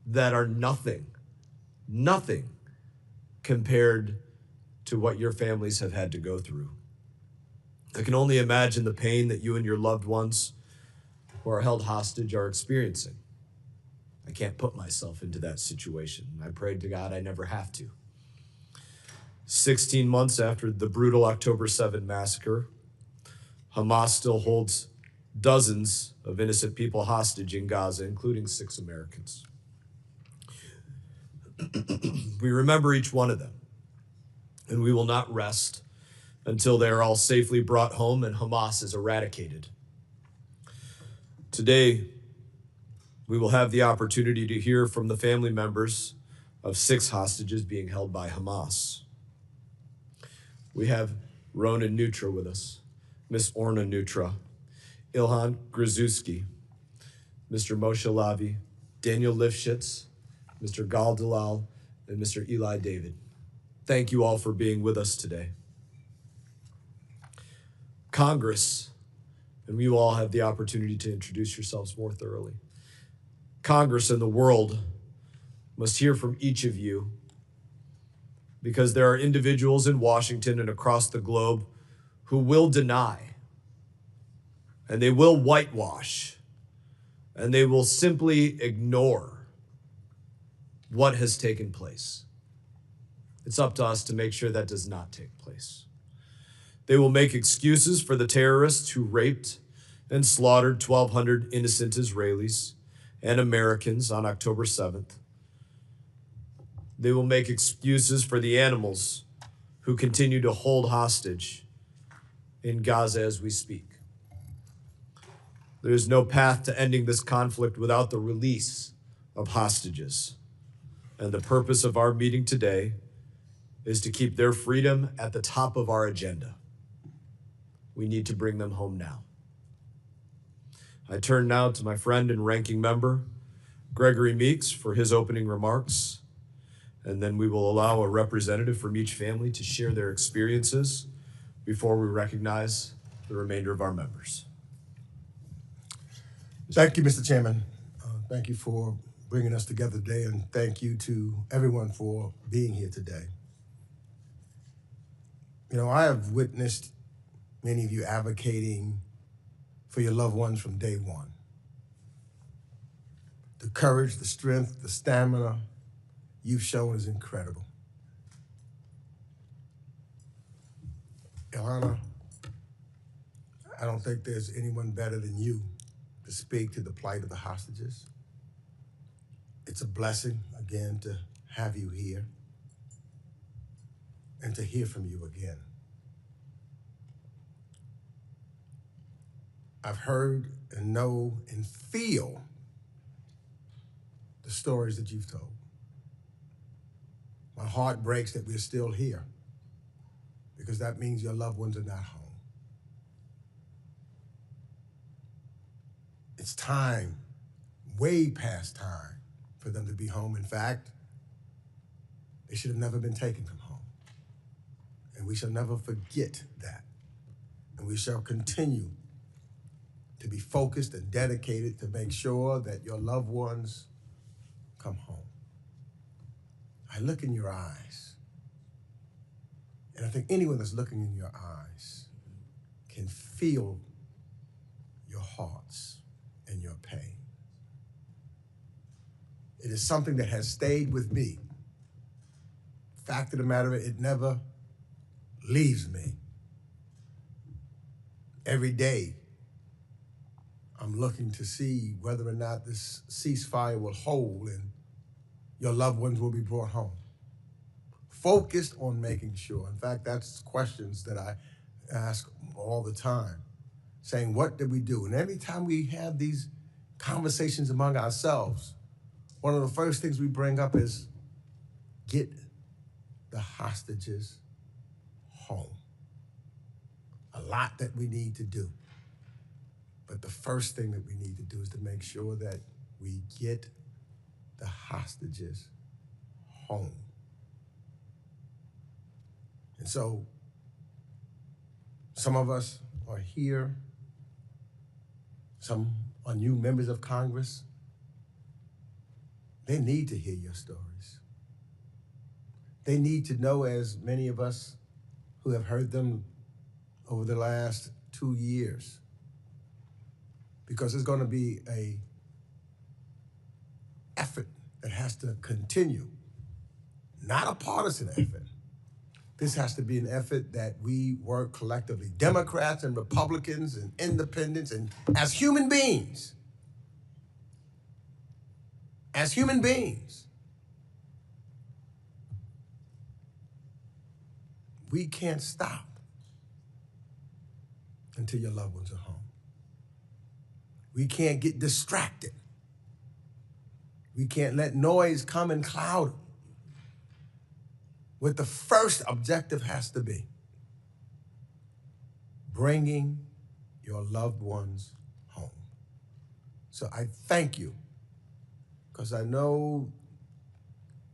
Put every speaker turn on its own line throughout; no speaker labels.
that are nothing compared to what your families have had to go through. I can only imagine the pain that you and your loved ones who are held hostage are experiencing. I can't put myself into that situation. I prayed to God I never have to. 16 months after the brutal October 7 massacre, Hamas still holds dozens of innocent people hostage in Gaza, including 6 Americans. We remember each one of them, and we will not rest until they are all safely brought home and Hamas is eradicated. Today, we will have the opportunity to hear from the family members of 6 hostages being held by Hamas. We have Ronan Nutra with us, Miss Orna Nutra, Ilhan Grzuski, Mr. Moshe Lavi, Daniel Lifshitz, Mr. Gal Dalal, and Mr. Eli David. Thank you all for being with us today. Congress, and you all have the opportunity to introduce yourselves more thoroughly. Congress and the world must hear from each of you because there are individuals in Washington and across the globe who will deny, and they will whitewash, and they will simply ignore what has taken place. It's up to us to make sure that does not take place. They will make excuses for the terrorists who raped and slaughtered 1,200 innocent Israelis and Americans on October 7th. They will make excuses for the animals who continue to hold hostage in Gaza as we speak. There is no path to ending this conflict without the release of hostages. And the purpose of our meeting today is to keep their freedom at the top of our agenda. We need to bring them home now. I turn now to my friend and ranking member, Gregory Meeks, for his opening remarks. And then we will allow a representative from each family to share their experiences before we recognize the remainder of our members.
Thank you, Mr. Chairman. Thank you for bringing us together today, and thank you to everyone for being here today. You know, I have witnessed many of you advocating for your loved ones from day one. The courage, the strength, the stamina you've shown is incredible. Ilana, I don't think there's anyone better than you to speak to the plight of the hostages. It's a blessing, again, to have you here and to hear from you again. I've heard and know and feel the stories that you've told. My heart breaks that we're still here because that means your loved ones are not home. It's time, way past time, for them to be home. In fact, they should have never been taken from home. And we shall never forget that. And we shall continue to be focused and dedicated to make sure that your loved ones come home. I look in your eyes, and I think anyone that's looking in your eyes can feel your hearts and your pain. It is something that has stayed with me. Fact of the matter, it never leaves me. Every day, I'm looking to see whether or not this ceasefire will hold and your loved ones will be brought home. Focused on making sure. In fact, that's questions that I ask all the time, saying, what did we do? And every time we have these conversations among ourselves, one of the first things we bring up is get the hostages home. A lot that we need to do. But the first thing that we need to do is to make sure that we get the hostages home. And so some of us are here, some are new members of Congress. They need to hear your stories. They need to know, as many of us who have heard them over the last 2 years, because it's going to be a effort that has to continue, not a partisan effort. This has to be an effort that we work collectively, Democrats and Republicans and independents, and as human beings, we can't stop until your loved ones are home. We can't get distracted. We can't let noise come and cloud them. What the first objective has to be: bringing your loved ones home. So I thank you, because I know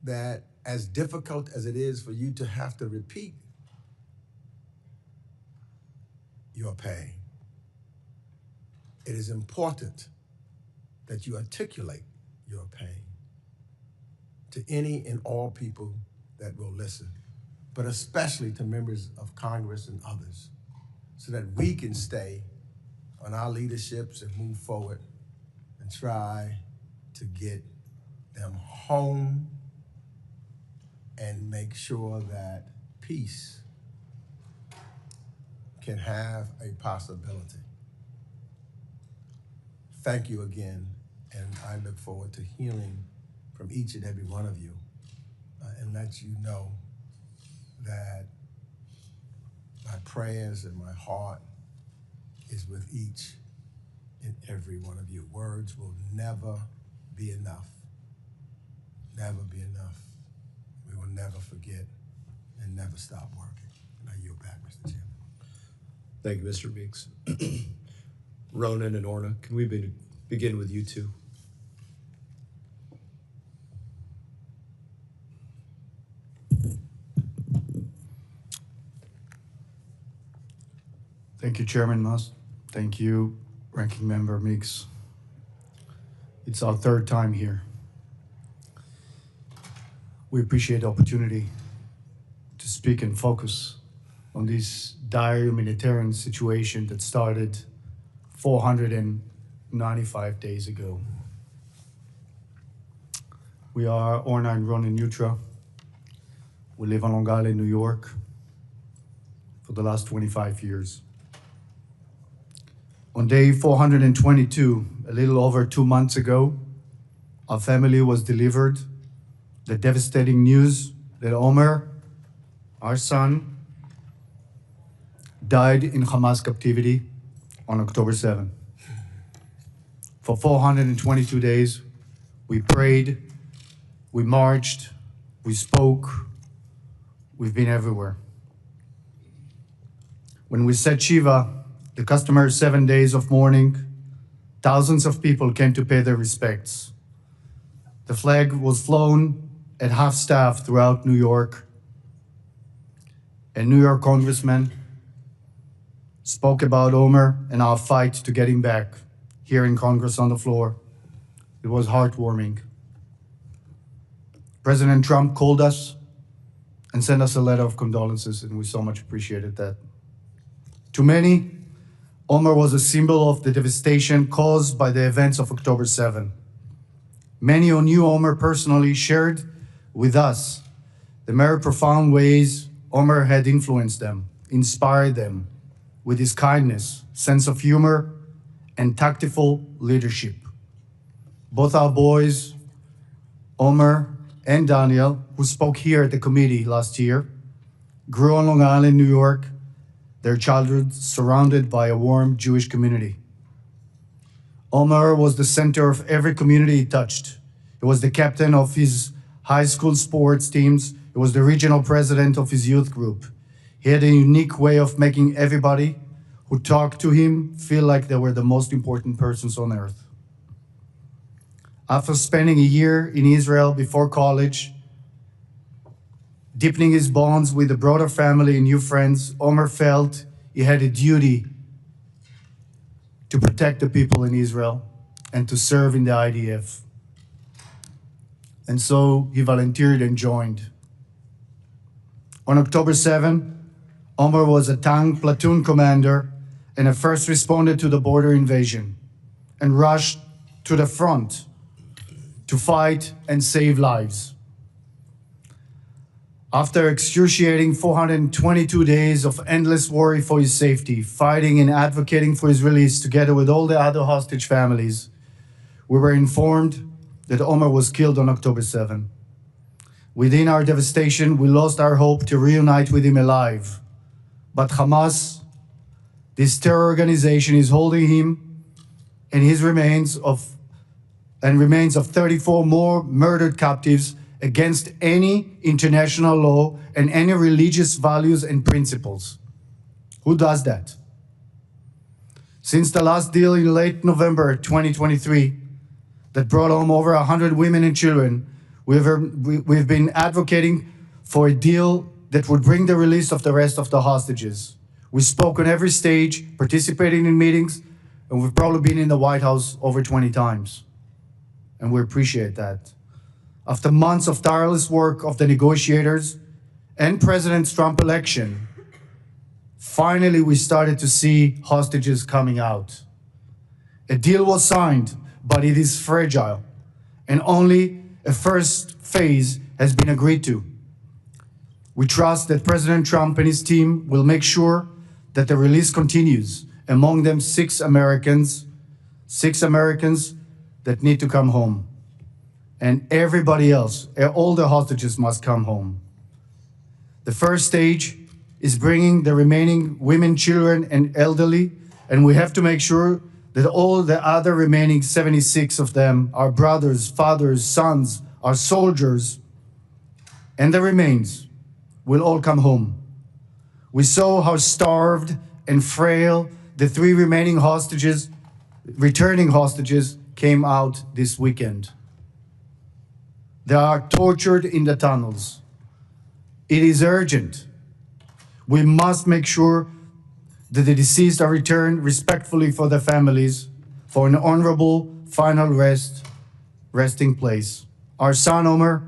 that as difficult as it is for you to have to repeat your pain, it is important that you articulate your pain to any and all people that will listen, but especially to members of Congress and others, so that we can stay on our leaderships and move forward and try to get them home and make sure that peace can have a possibility. Thank you again, and I look forward to hearing from each and every one of you, and let you know that my prayers and my heart is with each and every one of you. Words will never be enough. Never be enough. We will never forget and never stop working. And I yield back, Mr. Chairman.
Thank you, Mr. Meeks. Ronan and Orna, can we begin with you two?
Thank you, Chairman Musk. Thank you, Ranking Member Meeks. It's our third time here. We appreciate the opportunity to speak and focus on this dire humanitarian situation that started 495 days ago. We are Orna and Ronan Neutra. We live on Long Island, New York, for the last 25 years. On day 422, a little over 2 months ago, our family was delivered the devastating news that Omer, our son, died in Hamas captivity on October 7. For 422 days, we prayed, we marched, we spoke, we've been everywhere. When we said Shiva, the customary 7 days of mourning, thousands of people came to pay their respects. The flag was flown at half-staff throughout New York, and New York congressmen spoke about Omer and our fight to get him back here in Congress on the floor. It was heartwarming. President Trump called us and sent us a letter of condolences, and we so much appreciated that. To many, Omer was a symbol of the devastation caused by the events of October 7. Many who knew Omer personally shared with us the very profound ways Omer had influenced them, inspired them with his kindness, sense of humor, and tactful leadership. Both our boys, Omer and Daniel, who spoke here at the committee last year, grew on Long Island, New York, their childhood surrounded by a warm Jewish community. Omer was the center of every community he touched. He was the captain of his high school sports teams. He was the regional president of his youth group. He had a unique way of making everybody who talked to him feel like they were the most important persons on earth. After spending a year in Israel before college, deepening his bonds with the broader family and new friends, Omer felt he had a duty to protect the people in Israel and to serve in the IDF. and so he volunteered and joined. On October 7, Omar was a tank platoon commander and a first responder to the border invasion and rushed to the front to fight and save lives. After excruciating 422 days of endless worry for his safety, fighting and advocating for his release together with all the other hostage families, we were informed that Omar was killed on October 7. Within our devastation, we lost our hope to reunite with him alive. But Hamas, this terror organization, is holding him and his remains of 34 more murdered captives against any international law and any religious values and principles. Who does that? Since the last deal in late November 2023 that brought home over 100 women and children, we've been advocating for a deal that would bring the release of the rest of the hostages. We spoke on every stage, participating in meetings, and we've probably been in the White House over 20 times. And we appreciate that. After months of tireless work of the negotiators and President Trump's election, finally we started to see hostages coming out. A deal was signed, but it is fragile, and only a first phase has been agreed to. We trust that President Trump and his team will make sure that the release continues, among them six Americans that need to come home. And everybody else, all the hostages must come home. The first stage is bringing the remaining women, children, and elderly, and we have to make sure that all the other remaining 76 of them, our brothers, fathers, sons, our soldiers, and the remains, will all come home. We saw how starved and frail the three remaining returning hostages, came out this weekend. They are tortured in the tunnels. It is urgent. We must make sure that the deceased are returned respectfully for their families for an honorable final resting place. Our son Omar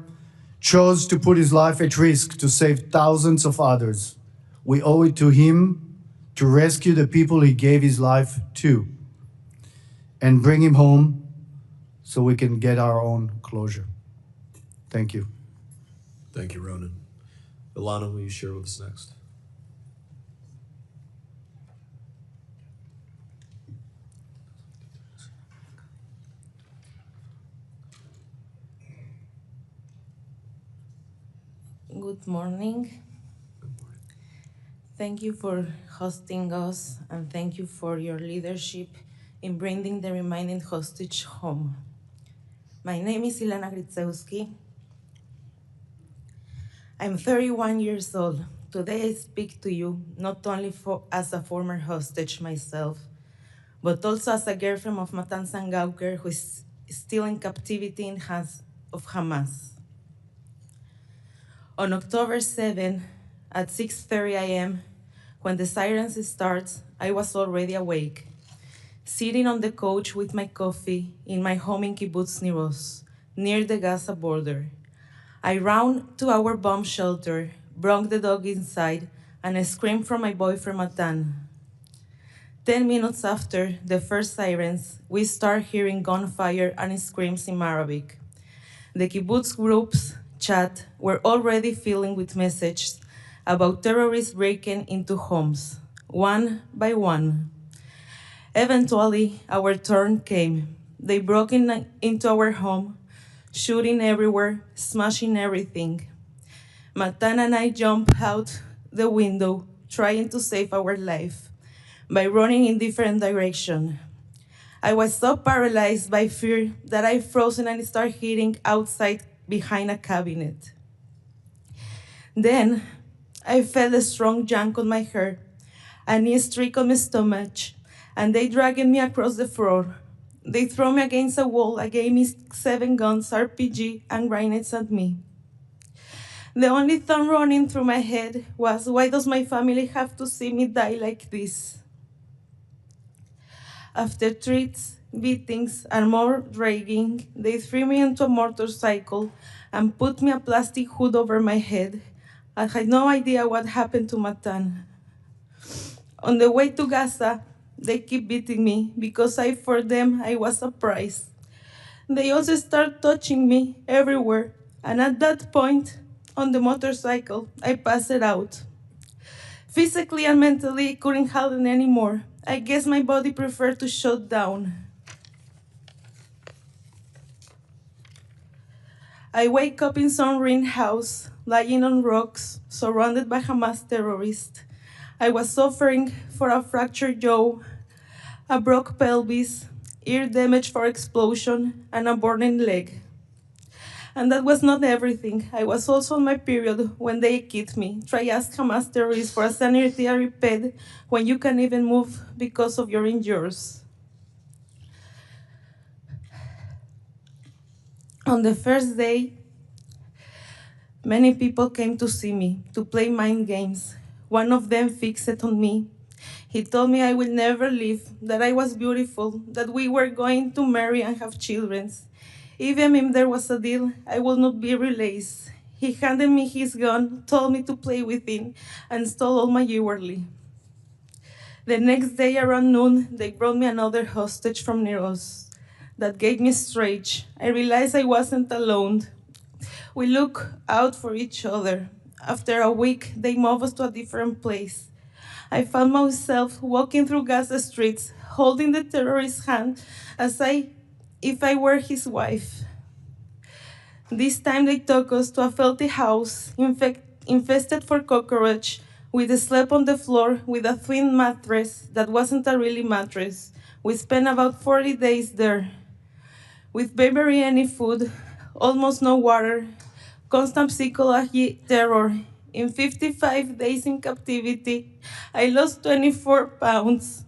chose to put his life at risk to save thousands of others. We owe it to him to rescue the people he gave his life to and bring him home so we can get our own closure. Thank you.
Thank you, Ronan. Ilana, will you share with us next?
Good morning. Thank you for hosting us, and thank you for your leadership in bringing the remaining hostage home. My name is Ilana Gritsewski. I'm 31 years old. Today I speak to you not only as a former hostage myself, but also as a girlfriend of Matan Sangauker who is still in captivity in hands of Hamas. On October 7, at 6:30 a.m., when the sirens start, I was already awake, sitting on the couch with my coffee in my home in Kibbutz Niros, near the Gaza border. I ran to our bomb shelter, brought the dog inside, and I screamed for my boyfriend Matan. 10 minutes after the first sirens, we start hearing gunfire and screams in Arabic. The kibbutz groups chat were already filling with messages about terrorists breaking into homes, one by one. Eventually, our turn came. They broke into our home, shooting everywhere, smashing everything. Matan and I jumped out the window, trying to save our life by running in different directions. I was so paralyzed by fear that I frozen and started hiding outside behind a cabinet. Then I felt a strong yank on my hair, a knee streak on my stomach, and they dragged me across the floor. They threw me against a wall and gave me 7 guns, RPG, and grenades at me. The only thought running through my head was, why does my family have to see me die like this? After threats, beatings and more dragging, they threw me into a motorcycle and put me a plastic hood over my head. I had no idea what happened to Matan. On the way to Gaza, they keep beating me because for them, I was a prize. They also start touching me everywhere, and at that point, on the motorcycle, I passed out. Physically and mentally, I couldn't handle it anymore. I guess my body preferred to shut down. I wake up in some ruined house, lying on rocks, surrounded by Hamas terrorists. I was suffering for a fractured jaw, a broken pelvis, ear damage for explosion, and a burning leg. And that was not everything. I was also on my period when they kicked me. Try ask Hamas terrorists for a sanitary pad when you can't even move because of your injuries. On the first day, many people came to see me, to play mind games. One of them fixed it on me. He told me I will never leave, that I was beautiful, that we were going to marry and have children. Even if there was a deal, I will not be released. He handed me his gun, told me to play with it, and stole all my jewelry. The next day around noon, they brought me another hostage from Nicosia. That gave me strength. I realized I wasn't alone. We looked out for each other. After a week, they moved us to a different place. I found myself walking through Gaza streets, holding the terrorist's hand if I were his wife. This time they took us to a filthy house infested for cockroach. We slept on the floor with a twin mattress that wasn't a really mattress. We spent about 40 days there, with barely any food, almost no water, constant psychological terror. In 55 days in captivity, I lost 24 pounds.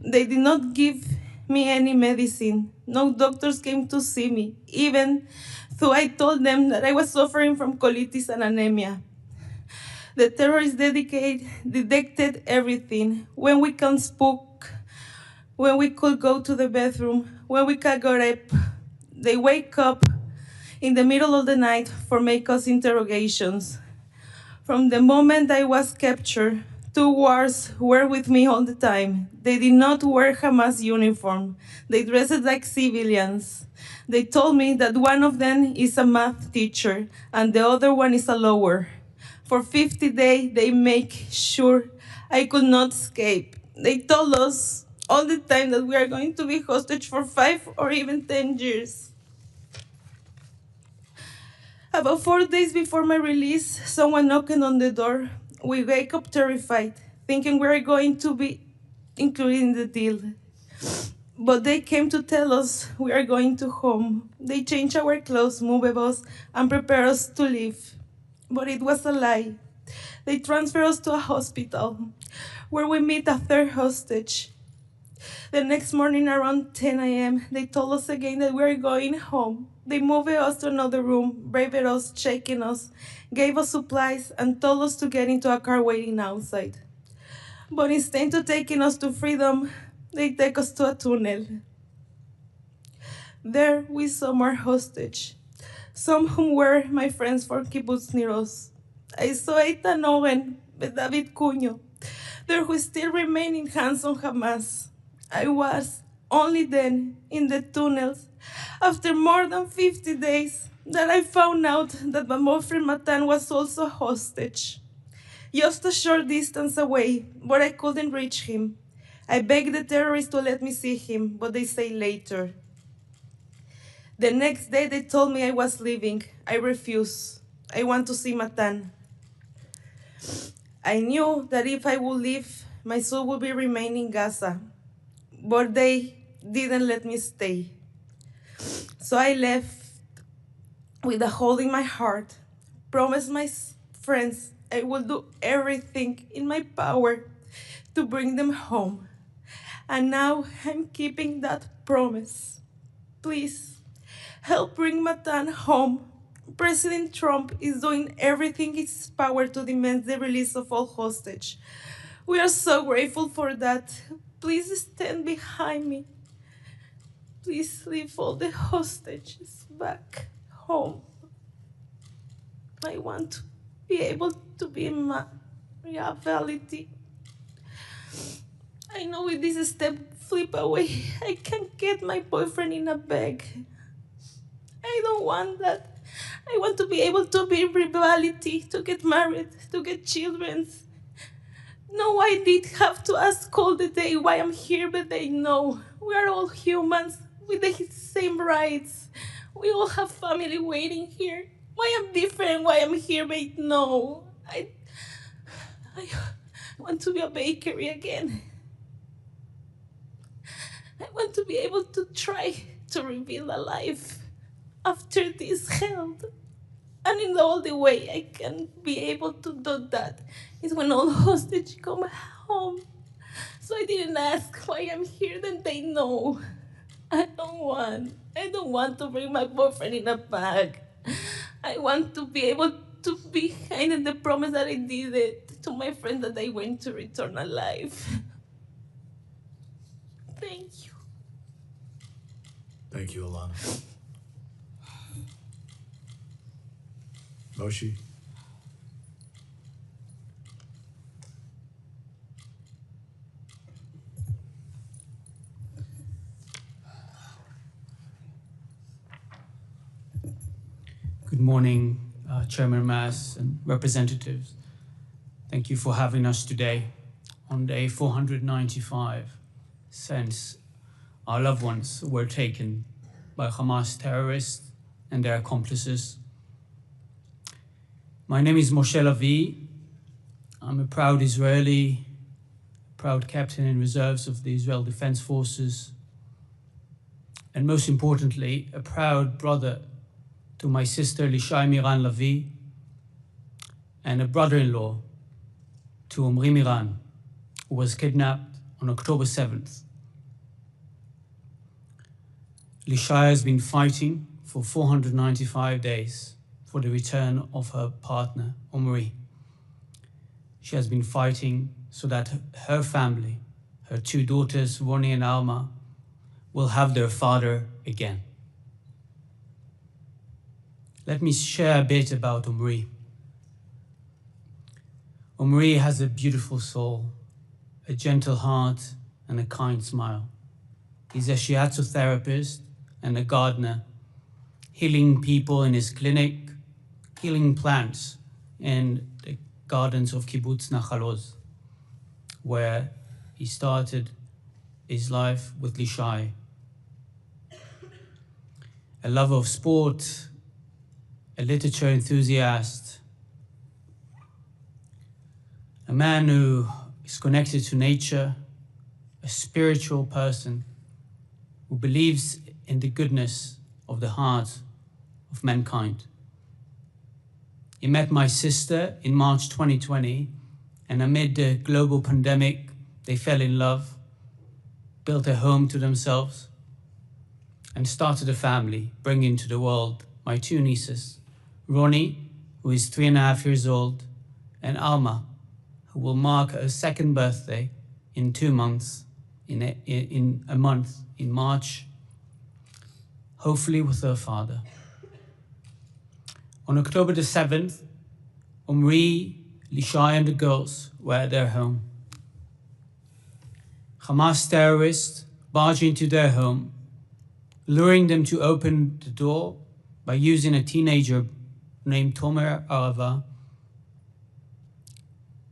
They did not give me any medicine. No doctors came to see me, even though I told them that I was suffering from colitis and anemia. The terrorists detected everything. When we can speak, when we could go to the bathroom, when we could get up, they wake up in the middle of the night for make us interrogations. From the moment I was captured, 2 wars were with me all the time. They did not wear Hamas uniform. They dressed like civilians. They told me that one of them is a math teacher and the other one is a lawyer. For 50 days, they make sure I could not escape. They told us all the time that we are going to be hostage for 5 or even 10 years. About 4 days before my release, someone knocked on the door. We wake up terrified, thinking we are going to be included in the deal. But they came to tell us we are going to home. They changed our clothes, moved us, and prepared us to leave. But it was a lie. They transferred us to a hospital, where we meet a third hostage. The next morning around 10 a.m., they told us again that we are going home. They moved us to another room, braved us, shaking us, gave us supplies, and told us to get into a car waiting outside. But instead of taking us to freedom, they take us to a tunnel. There we saw more hostage, some whom were my friends for Kibbutz Niros. I saw Eitan Owen, David Cunho, there who still remain in hands on Hamas. I was only then in the tunnels, after more than 50 days, that I found out that my boyfriend Matan was also a hostage. Just a short distance away, but I couldn't reach him. I begged the terrorists to let me see him, but they say later. The next day they told me I was leaving. I refused. I want to see Matan. I knew that if I would leave, my soul would be remain in Gaza, but they didn't let me stay. So I left with a hole in my heart, promised my friends I will do everything in my power to bring them home. And now I'm keeping that promise. Please, help bring Matan home. President Trump is doing everything in his power to demand the release of all hostages. We are so grateful for that. Please stand behind me. Please leave all the hostages back home. I want to be able to be in my reality. I know with this step flip away, I can get my boyfriend in a bag. I don't want that. I want to be able to be in reality, to get married, to get children. No, I did have to ask all the day why I'm here, but they know. We are all humans with the same rights. We all have family waiting here. Why I'm different, why I'm here, but no. I want to be a bakery again. I want to be able to try to rebuild a life after this hell. And in the only way I can be able to do that is when all hostages come home. So I didn't ask why I'm here, then they know. I don't want to bring my boyfriend in a bag. I want to be able to be kind in the promise that I did it to my friend that I went to return alive. Thank you.
Thank you, Alana. Moshi.
Good morning, Chairman Mass and representatives. Thank you for having us today on day 495 since our loved ones were taken by Hamas terrorists and their accomplices. My name is Moshe Lavi. I'm a proud Israeli, proud captain in reserves of the Israel Defense Forces, and most importantly, a proud brother to my sister Lishai Miran Lavi, and a brother-in-law to Omri Miran, who was kidnapped on October 7th. Lishai has been fighting for 495 days for the return of her partner, Omri. She has been fighting so that her family, her two daughters, Roni and Alma, will have their father again. Let me share a bit about Omri. Omri has a beautiful soul, a gentle heart, and a kind smile. He's a shiatsu therapist and a gardener, healing people in his clinic, healing plants in the gardens of Kibbutz Nahal Oz, where he started his life with Lishai. A lover of sport, a literature enthusiast, a man who is connected to nature, a spiritual person who believes in the goodness of the heart of mankind. He met my sister in March 2020, and amid the global pandemic, they fell in love, built a home to themselves, and started a family, bringing to the world my two nieces, Roni, who is 3.5 years old, and Alma, who will mark her second birthday in 2 months, in a month, in March, hopefully with her father. On October the 7th, Omri, Lishai, and the girls were at their home. Hamas terrorists barged into their home, luring them to open the door by using a teenager named Tomer Arava.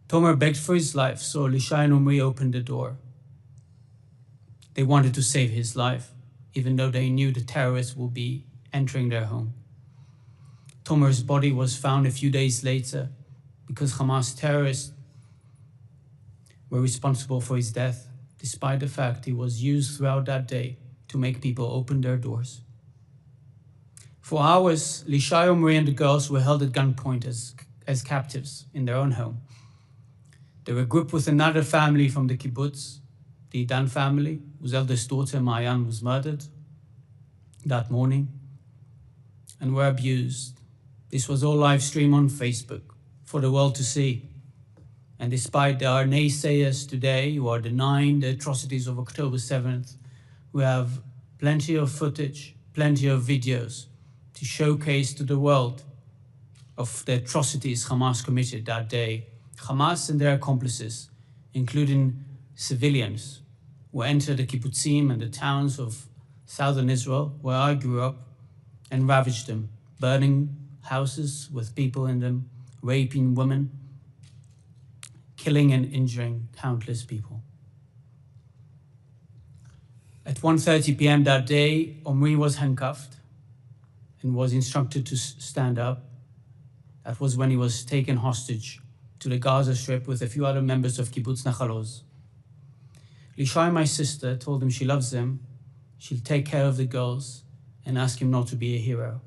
Tomer begged for his life, so Lishai and Omri opened the door. They wanted to save his life, even though they knew the terrorists would be entering their home. Tomer's body was found a few days later because Hamas terrorists were responsible for his death, despite the fact he was used throughout that day to make people open their doors. For hours, Lishai, Omri, and the girls were held at gunpoint as captives in their own home. They were grouped with another family from the kibbutz, the Dan family, whose eldest daughter, Mayan, was murdered that morning, and were abused. This was all live streamed on Facebook for the world to see. And despite there are naysayers today who are denying the atrocities of October 7th, we have plenty of footage, plenty of videos to showcase to the world of the atrocities Hamas committed that day. Hamas and their accomplices, including civilians, who entered the kibbutzim and the towns of southern Israel, where I grew up, and ravaged them, burning houses with people in them, raping women, killing and injuring countless people. At 1:30 p.m. that day, Omri was handcuffed and was instructed to stand up. That was when he was taken hostage to the Gaza Strip with a few other members of Kibbutz Nahal Oz. Lishai, my sister, told him she loves him, she'll take care of the girls, and ask him not to be a hero.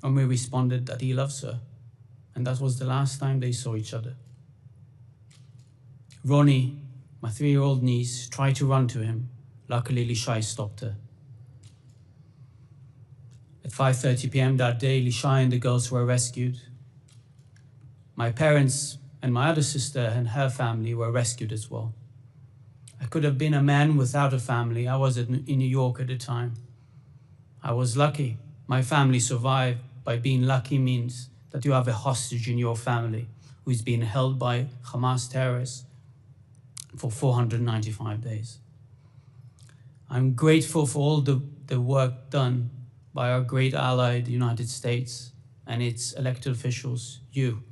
Omri responded that he loves her, and that was the last time they saw each other. Ronnie, my 3-year-old niece, tried to run to him. Luckily, Lishai stopped her. At 5:30 p.m. that day, Lishai and the girls were rescued. My parents and my other sister and her family were rescued as well. I could have been a man without a family. I was in New York at the time. I was lucky. My family survived. By being lucky means that you have a hostage in your family who is being held by Hamas terrorists for 495 days. I'm grateful for all the work done by our great ally, the United States, and its elected officials, you,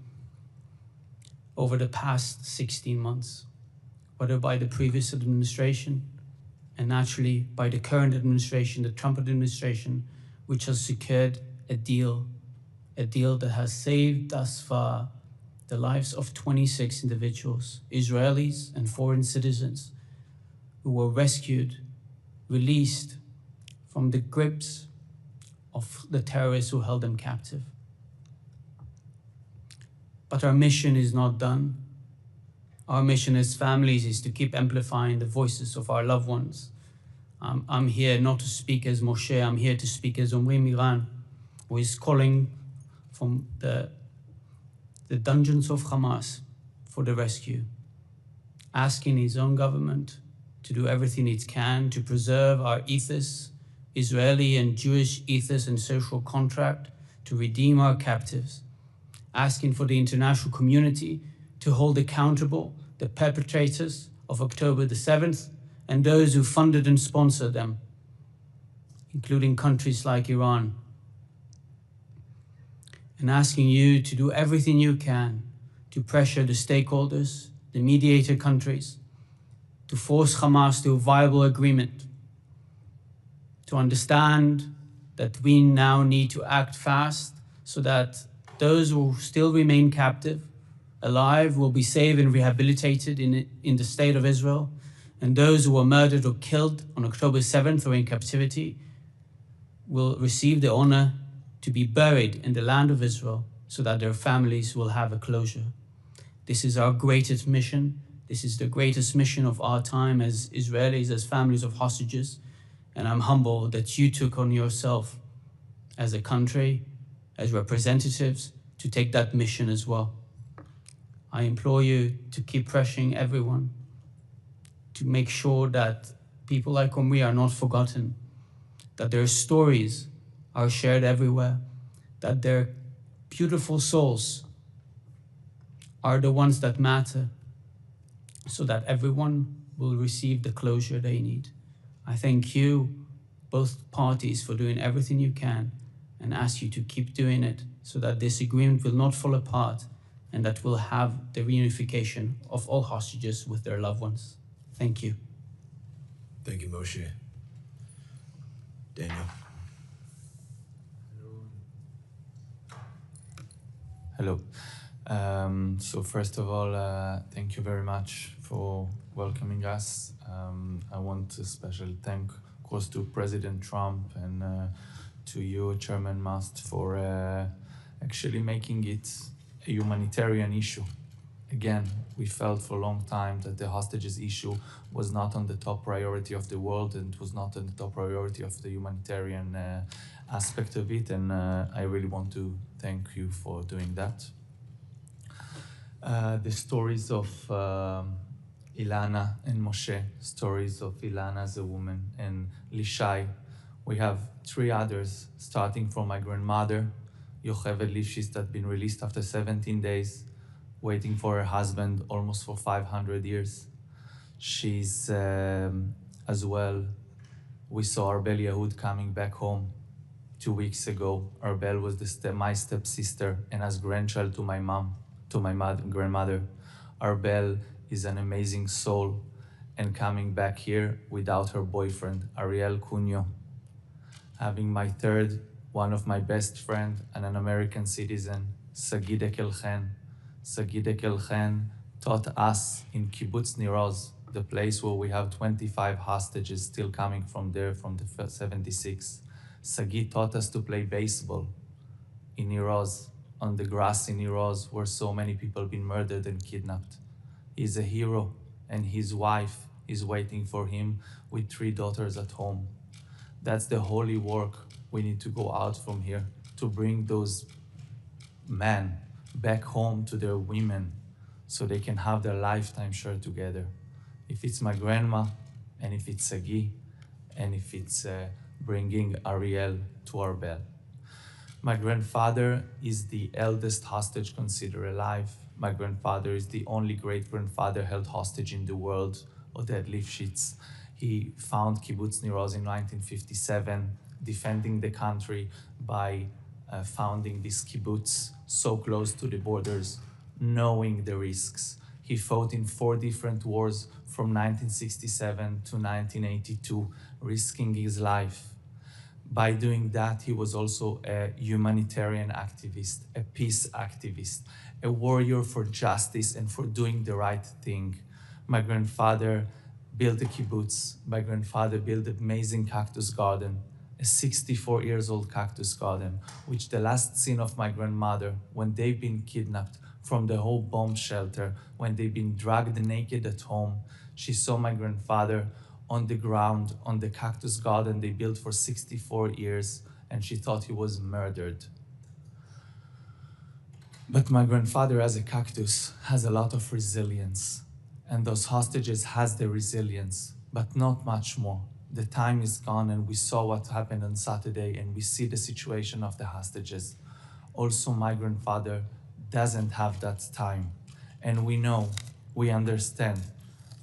over the past 16 months, whether by the previous administration and naturally by the current administration, the Trump administration, which has secured a deal that has saved thus far the lives of 26 individuals, Israelis and foreign citizens, who were rescued, released from the grips of the terrorists who held them captive. But our mission is not done. Our mission as families is to keep amplifying the voices of our loved ones. I'm here not to speak as Moshe, I'm here to speak as Omri Miran, who is calling from the dungeons of Hamas for the rescue, asking his own government to do everything it can to preserve our ethos, Israeli and Jewish ethos and social contract, to redeem our captives, asking for the international community to hold accountable the perpetrators of October the 7th and those who funded and sponsored them, including countries like Iran, and asking you to do everything you can to pressure the stakeholders, the mediator countries, to force Hamas to a viable agreement, to understand that we now need to act fast so that those who still remain captive, alive, will be saved and rehabilitated in the state of Israel, and those who were murdered or killed on October 7th or in captivity will receive the honor to be buried in the land of Israel so that their families will have a closure. This is our greatest mission. This is the greatest mission of our time as Israelis, as families of hostages. And I'm humbled that you took on yourself as a country, as representatives, to take that mission as well. I implore you to keep pressuring everyone to make sure that people like Omri are not forgotten, that their stories are shared everywhere, that their beautiful souls are the ones that matter, so that everyone will receive the closure they need. I thank you, both parties, for doing everything you can, and ask you to keep doing it so that this agreement will not fall apart and that we'll have the reunification of all hostages with their loved ones. Thank you.
Thank you, Moshe. Daniel.
Hello. So first of all, thank you very much for welcoming us. I want to special thank, of course, to President Trump and to you, Chairman Mast, for actually making it a humanitarian issue. Again, we felt for a long time that the hostages issue was not on the top priority of the world and was not on the top priority of the humanitarian aspect of it, and I really want to thank you for doing that. The stories of Ilana and Moshe, stories of Ilana as a woman, and Lishai. We have 3 others, starting from my grandmother, Yocheved Lifshitz, that been released after 17 days, waiting for her husband almost for 500 years. She's as well, we saw Arbel Yehud coming back home 2 weeks ago. Arbel was my stepsister and as grandchild to my mom, to my grandmother. Arbel is an amazing soul and coming back here without her boyfriend, Ariel Cunyo. Having my third, one of my best friend and an American citizen, Sagid Ekelchen. Sagid Ekelchen taught us in Kibbutz Niroz, the place where we have 25 hostages still coming from there from the 76. Sagid taught us to play baseball in Niroz, on the grass in Niroz, where so many people been murdered and kidnapped. He's a hero, and his wife is waiting for him with 3 daughters at home. That's the holy work we need to go out from here, to bring those men back home to their women so they can have their lifetime shared together. If it's my grandma, and if it's Sagi, and if it's bringing Ariel to Arbel. My grandfather is the eldest hostage considered alive. My grandfather is the only great-grandfather held hostage in the world, Oded Lifshitz. He found Kibbutz Niroz in 1957, defending the country by founding this kibbutz so close to the borders, knowing the risks. He fought in 4 different wars from 1967 to 1982, risking his life. By doing that, he was also a humanitarian activist, a peace activist, a warrior for justice and for doing the right thing. My grandfather built a kibbutz. My grandfather built an amazing cactus garden, a 64 years old cactus garden, which the last scene of my grandmother, when they've been kidnapped from the whole bomb shelter, when they've been dragged naked at home, she saw my grandfather on the ground, on the cactus garden they built for 64 years, and she thought he was murdered. But my grandfather, as a cactus, has a lot of resilience, and those hostages has the resilience, but not much more. The time is gone, and we saw what happened on Saturday, and we see the situation of the hostages. Also, my grandfather doesn't have that time, and we understand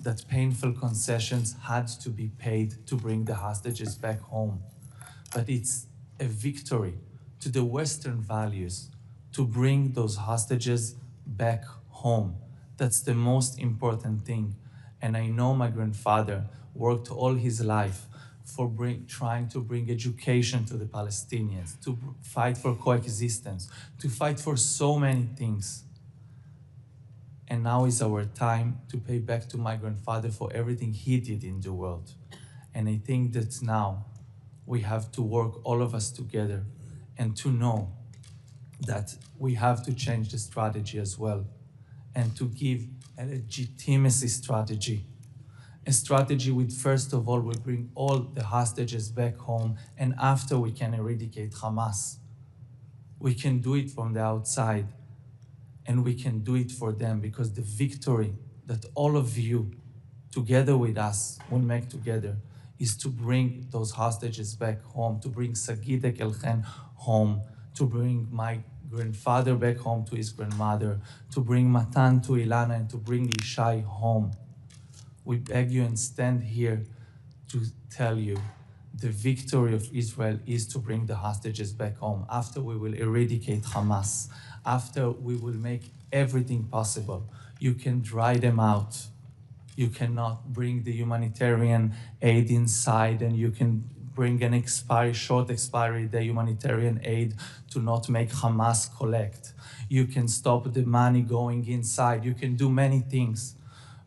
that painful concessions had to be paid to bring the hostages back home. But it's a victory to the Western values to bring those hostages back home. That's the most important thing. And I know my grandfather worked all his life for trying to bring education to the Palestinians, to fight for coexistence, to fight for so many things. And now is our time to pay back to my grandfather for everything he did in the world. And I think that now we have to work, all of us together, and to know that we have to change the strategy as well, and to give a legitimacy strategy. A strategy with, first of all, will bring all the hostages back home, and after we can eradicate Hamas. We can do it from the outside, and we can do it for them, because the victory that all of you, together with us, will make together is to bring those hostages back home, to bring Sagid Ekelchen home, to bring my grandfather back home to his grandmother, to bring Matan to Ilana, and to bring Ishai home. We beg you and stand here to tell you the victory of Israel is to bring the hostages back home. After we will eradicate Hamas, after we will make everything possible, you can dry them out. You cannot bring the humanitarian aid inside, and you can bring an short expiry, the humanitarian aid, to not make Hamas collect. You can stop the money going inside. You can do many things,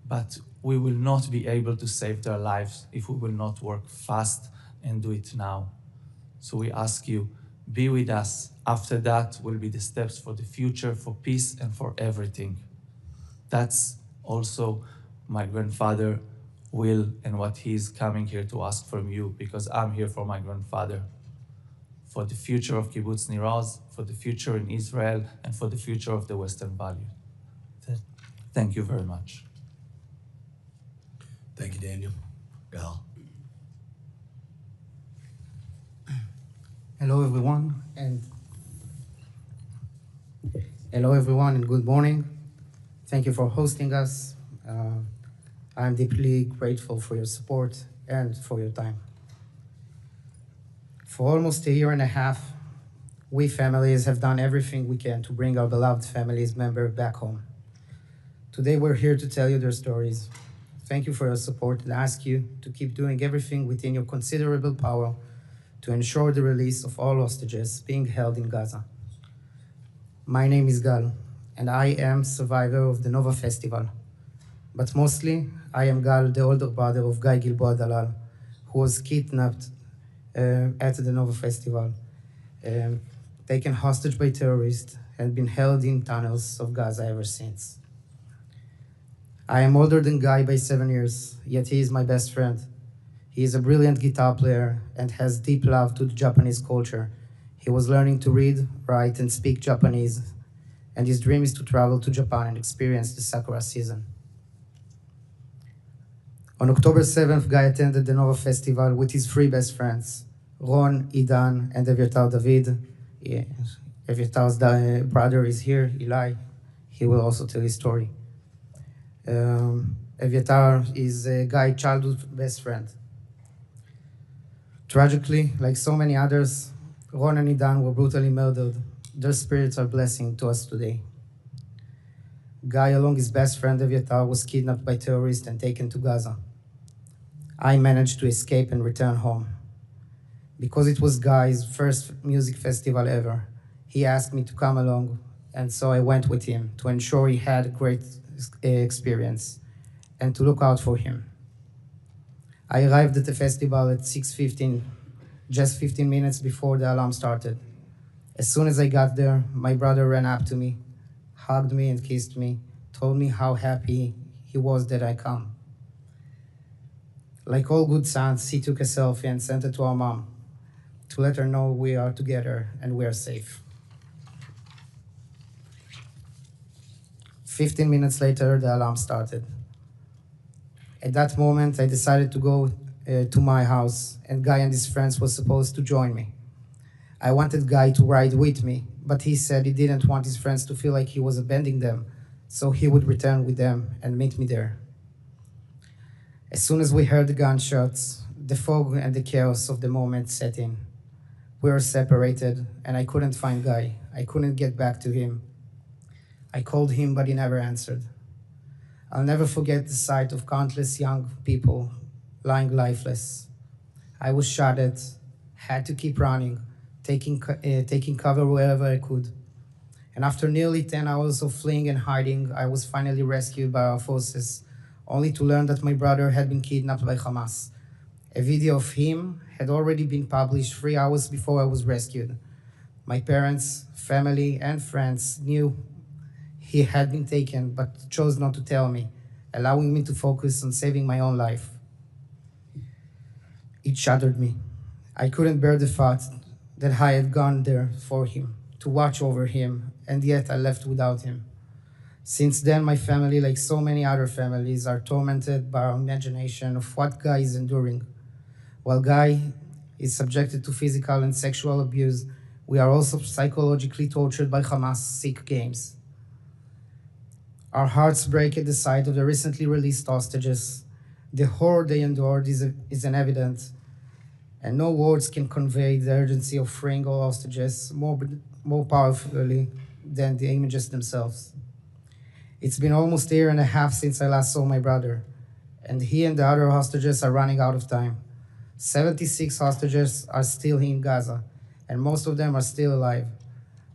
but we will not be able to save their lives if we will not work fast and do it now. So we ask you, be with us. After that will be the steps for the future, for peace, and for everything. That's also my grandfather will and what he's coming here to ask from you, because I'm here for my grandfather, for the future of Kibbutz Niroz, for the future in Israel, and for the future of the Western value. Thank you very much.
Thank you, Daniel. Gal.
Hello everyone, and good morning. Thank you for hosting us. I'm deeply grateful for your support and for your time. For almost a year and a half, we families have done everything we can to bring our beloved families member back home. Today we're here to tell you their stories. Thank you for your support and ask you to keep doing everything within your considerable power to ensure the release of all hostages being held in Gaza. My name is Gal, and I am survivor of the Nova Festival. But mostly, I am Gal, the older brother of Guy Gilboa Dalal, who was kidnapped at the Nova Festival, taken hostage by terrorists, and been held in tunnels of Gaza ever since. I am older than Guy by 7 years, yet he is my best friend. He is a brilliant guitar player and has deep love to the Japanese culture. He was learning to read, write, and speak Japanese, and his dream is to travel to Japan and experience the sakura season. On October 7th, Guy attended the Nova Festival with his 3 best friends, Ron, Idan, and Evyatar David. Yeah, Evyatar's brother is here, Eli. He will also tell his story. Evyatar is Guy's childhood best friend. Tragically, like so many others, Ron and Idan were brutally murdered. Their spirits are a blessing to us today. Guy, along his best friend Evyatar, was kidnapped by terrorists and taken to Gaza. I managed to escape and return home. Because it was Guy's first music festival ever, he asked me to come along, and so I went with him to ensure he had a great experience and to look out for him. I arrived at the festival at 6:15, just 15 minutes before the alarm started. As soon as I got there, my brother ran up to me, hugged me and kissed me, told me how happy he was that I come. Like all good sons, he took a selfie and sent it to our mom to let her know we are together and we are safe. 15 minutes later, the alarm started. At that moment, I decided to go to my house, and Guy and his friends were supposed to join me. I wanted Guy to ride with me, but he said he didn't want his friends to feel like he was abandoning them, so he would return with them and meet me there. As soon as we heard the gunshots, the fog and the chaos of the moment set in. We were separated, and I couldn't find Guy. I couldn't get back to him. I called him, but he never answered. I'll never forget the sight of countless young people lying lifeless. I was shot at, had to keep running, taking cover wherever I could. And after nearly 10 hours of fleeing and hiding, I was finally rescued by our forces, only to learn that my brother had been kidnapped by Hamas. A video of him had already been published 3 hours before I was rescued. My parents, family, and friends knew he had been taken, but chose not to tell me, allowing me to focus on saving my own life. It shattered me. I couldn't bear the thought that I had gone there for him, to watch over him, and yet I left without him. Since then, my family, like so many other families, are tormented by our imagination of what Guy is enduring. While Guy is subjected to physical and sexual abuse, we are also psychologically tortured by Hamas sick games. Our hearts break at the sight of the recently released hostages. The horror they endured is an evident, and no words can convey the urgency of freeing all hostages more powerfully than the images themselves. It's been almost a year and a half since I last saw my brother, and he and the other hostages are running out of time. 76 hostages are still in Gaza, and most of them are still alive.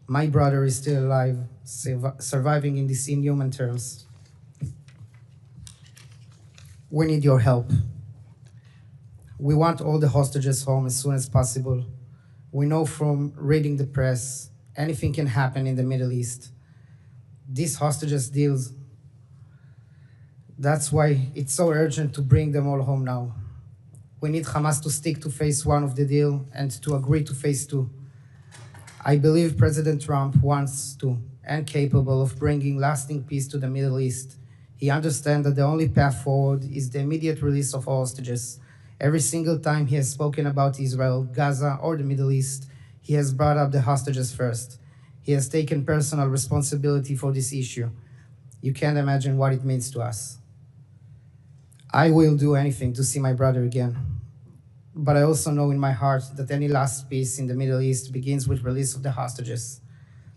My brother is still alive, surviving in these inhuman terms. We need your help. We want all the hostages home as soon as possible. We know from reading the press, anything can happen in the Middle East. These hostages deals, that's why it's so urgent to bring them all home now. We need Hamas to stick to phase 1 of the deal and to agree to phase 2. I believe President Trump wants to, and capable of bringing lasting peace to the Middle East. He understands that the only path forward is the immediate release of hostages. Every single time he has spoken about Israel, Gaza, or the Middle East, he has brought up the hostages first. He has taken personal responsibility for this issue. You can't imagine what it means to us. I will do anything to see my brother again. But I also know in my heart that any last peace in the Middle East begins with release of the hostages.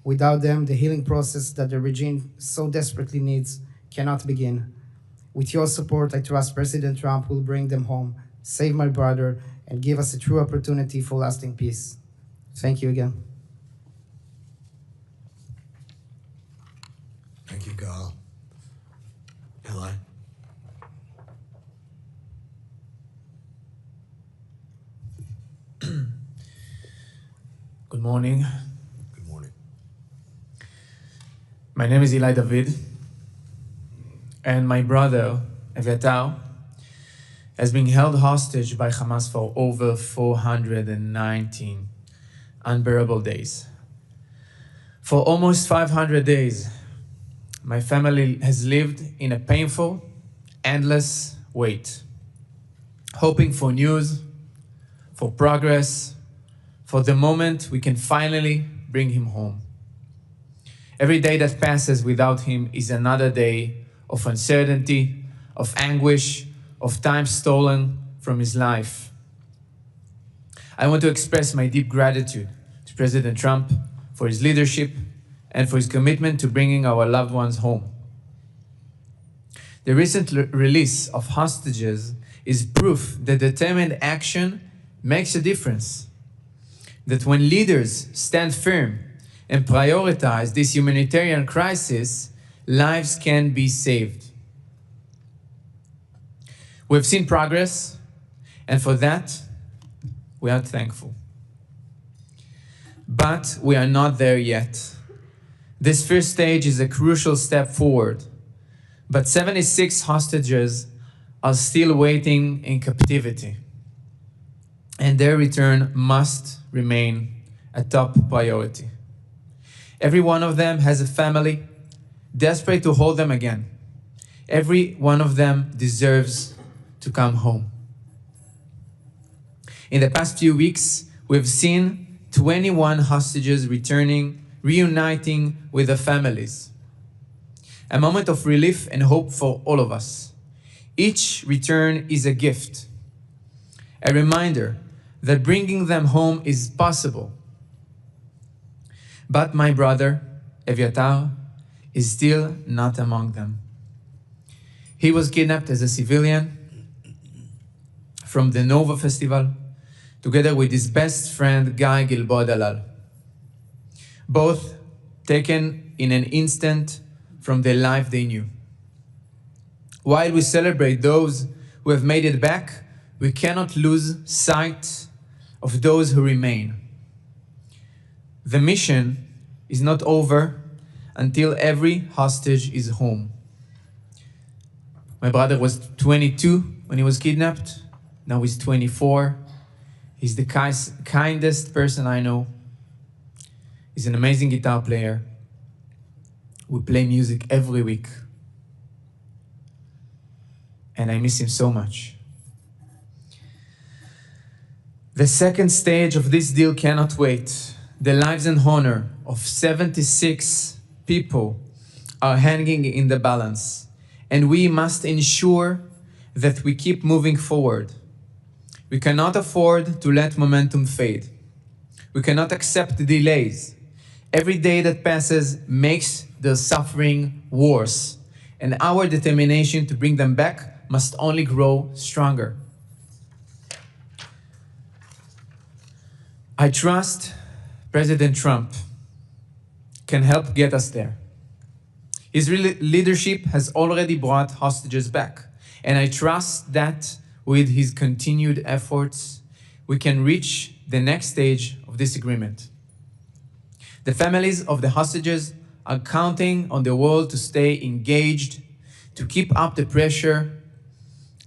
Without them, the healing process that the regime so desperately needs cannot begin. With your support, I trust President Trump will bring them home, save my brother, and give us a true opportunity for lasting peace. Thank you again.
Thank you, Gal. Eli?
Good morning.
Good morning.
My name is Eli David, and my brother, Eviatar, has been held hostage by Hamas for over 419 unbearable days. For almost 500 days, my family has lived in a painful, endless wait, hoping for news, for progress, for the moment we can finally bring him home. Every day that passes without him is another day of uncertainty, of anguish, of time stolen from his life. I want to express my deep gratitude to President Trump for his leadership and for his commitment to bringing our loved ones home. The recent release of hostages is proof that determined action makes a difference. That when leaders stand firm and prioritize this humanitarian crisis, lives can be saved. We've seen progress, and for that, we are thankful. But we are not there yet. This first stage is a crucial step forward, but 76 hostages are still waiting in captivity, and their return must remain a top priority. Every one of them has a family, desperate to hold them again. Every one of them deserves to come home. In the past few weeks, we've seen 21 hostages returning, reuniting with their families. A moment of relief and hope for all of us. Each return is a gift, a reminder that bringing them home is possible. But my brother, Eviatar, is still not among them. He was kidnapped as a civilian from the Nova Festival, together with his best friend, Guy Gilboa Dalal. Both taken in an instant from the life they knew. While we celebrate those who have made it back, we cannot lose sight of those who remain. The mission is not over until every hostage is home. My brother was 22 when he was kidnapped. Now he's 24. He's the kindest person I know. He's an amazing guitar player. We play music every week. And I miss him so much. The second stage of this deal cannot wait. The lives and honor of 76 people are hanging in the balance, and we must ensure that we keep moving forward. We cannot afford to let momentum fade. We cannot accept the delays. Every day that passes makes the suffering worse, and our determination to bring them back must only grow stronger. I trust President Trump can help get us there. His leadership has already brought hostages back, and I trust that with his continued efforts, we can reach the next stage of this agreement. The families of the hostages are counting on the world to stay engaged, to keep up the pressure,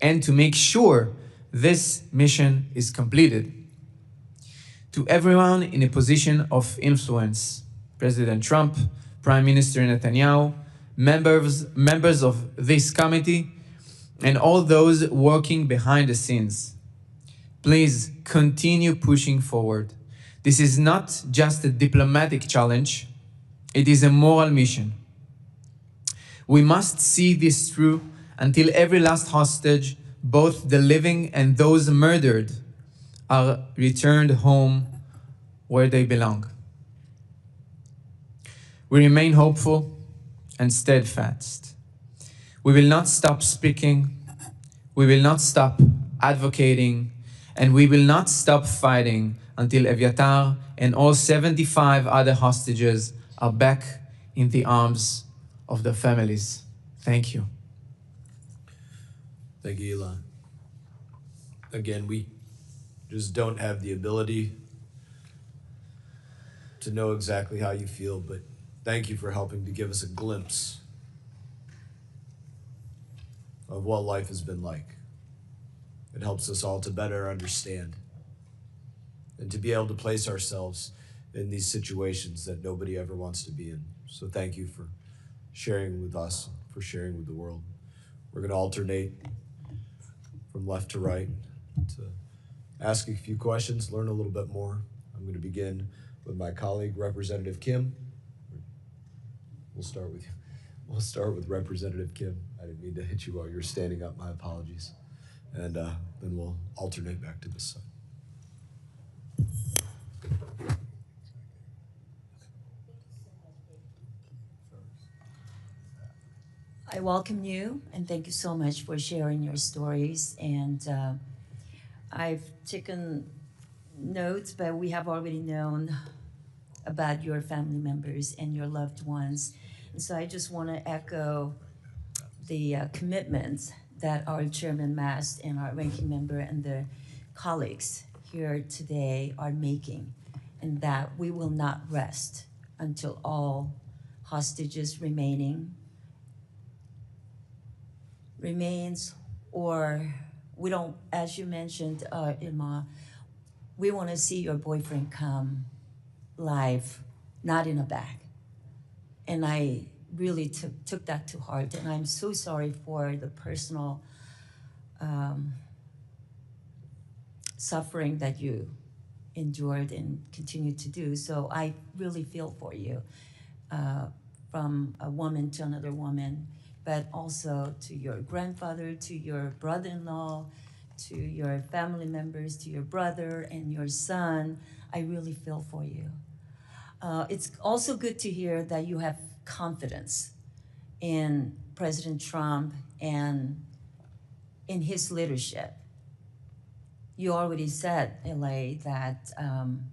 and to make sure this mission is completed. To everyone in a position of influence, President Trump, Prime Minister Netanyahu, members of this committee, and all those working behind the scenes. Please continue pushing forward. This is not just a diplomatic challenge, it is a moral mission. We must see this through until every last hostage, both the living and those murdered, are returned home where they belong. We remain hopeful and steadfast. We will not stop speaking, we will not stop advocating, and we will not stop fighting until Eviatar and all 75 other hostages are back in the arms of their families. Thank you.
Thank you, Elon. Again, we just don't have the ability to know exactly how you feel, but thank you for helping to give us a glimpse of what life has been like. It helps us all to better understand and to be able to place ourselves in these situations that nobody ever wants to be in. So thank you for sharing with us, for sharing with the world. We're going to alternate from left to right to ask a few questions, learn a little bit more. I'm going to begin with my colleague, Representative Kim. We'll start with you. We'll start with Representative Kim. I didn't mean to hit you while you were standing up. My apologies. And then we'll alternate back to this side.
I welcome you and thank you so much for sharing your stories. And I've taken notes, but we have already known about your family members and your loved ones. And so I just want to echo the commitments that our Chairman Mast and our ranking member and the colleagues here today are making, and that we will not rest until all hostages remains, or we don't, as you mentioned, Irma, we want to see your boyfriend come live, not in a bag. And I really took that to heart, and I'm so sorry for the personal suffering that you endured and continue to do. So I really feel for you, from a woman to another woman, but also to your grandfather, to your brother-in-law, to your family members, to your brother and your son. I really feel for you. It's also good to hear that you have confidence in President Trump and in his leadership. You already said, LA, that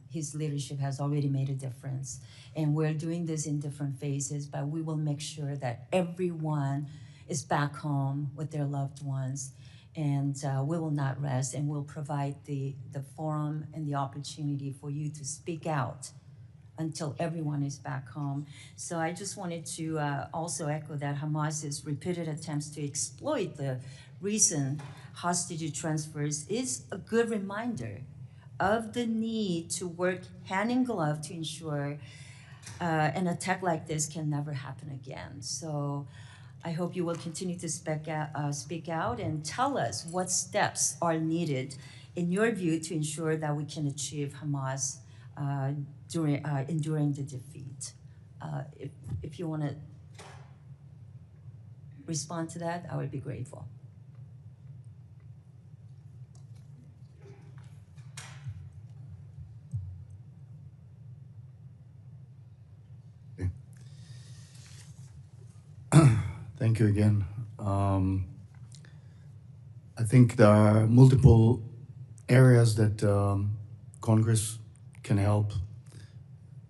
his leadership has already made a difference. And we're doing this in different phases, but we will make sure that everyone is back home with their loved ones. And we will not rest, and we'll provide the forum and the opportunity for you to speak out until everyone is back home. So I just wanted to also echo that Hamas's repeated attempts to exploit the recent hostage transfers is a good reminder of the need to work hand in glove to ensure an attack like this can never happen again. So I hope you will continue to speak out and tell us what steps are needed in your view to ensure that we can achieve Hamas enduring the defeat. If you want to respond to that, I would be grateful.
Thank you again. I think there are multiple areas that Congress can help.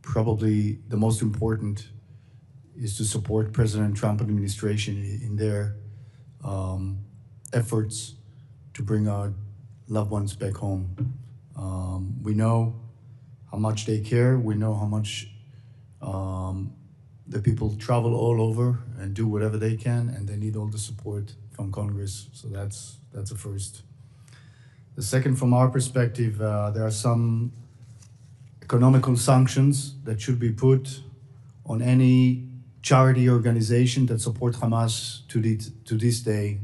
Probably the most important is to support President Trump administration in their efforts to bring our loved ones back home. We know how much they care. We know how much the people travel all over and do whatever they can, and they need all the support from Congress. So that's a first. The second, from our perspective, there are some economical sanctions that should be put on any charity organizations that support Hamas to this day,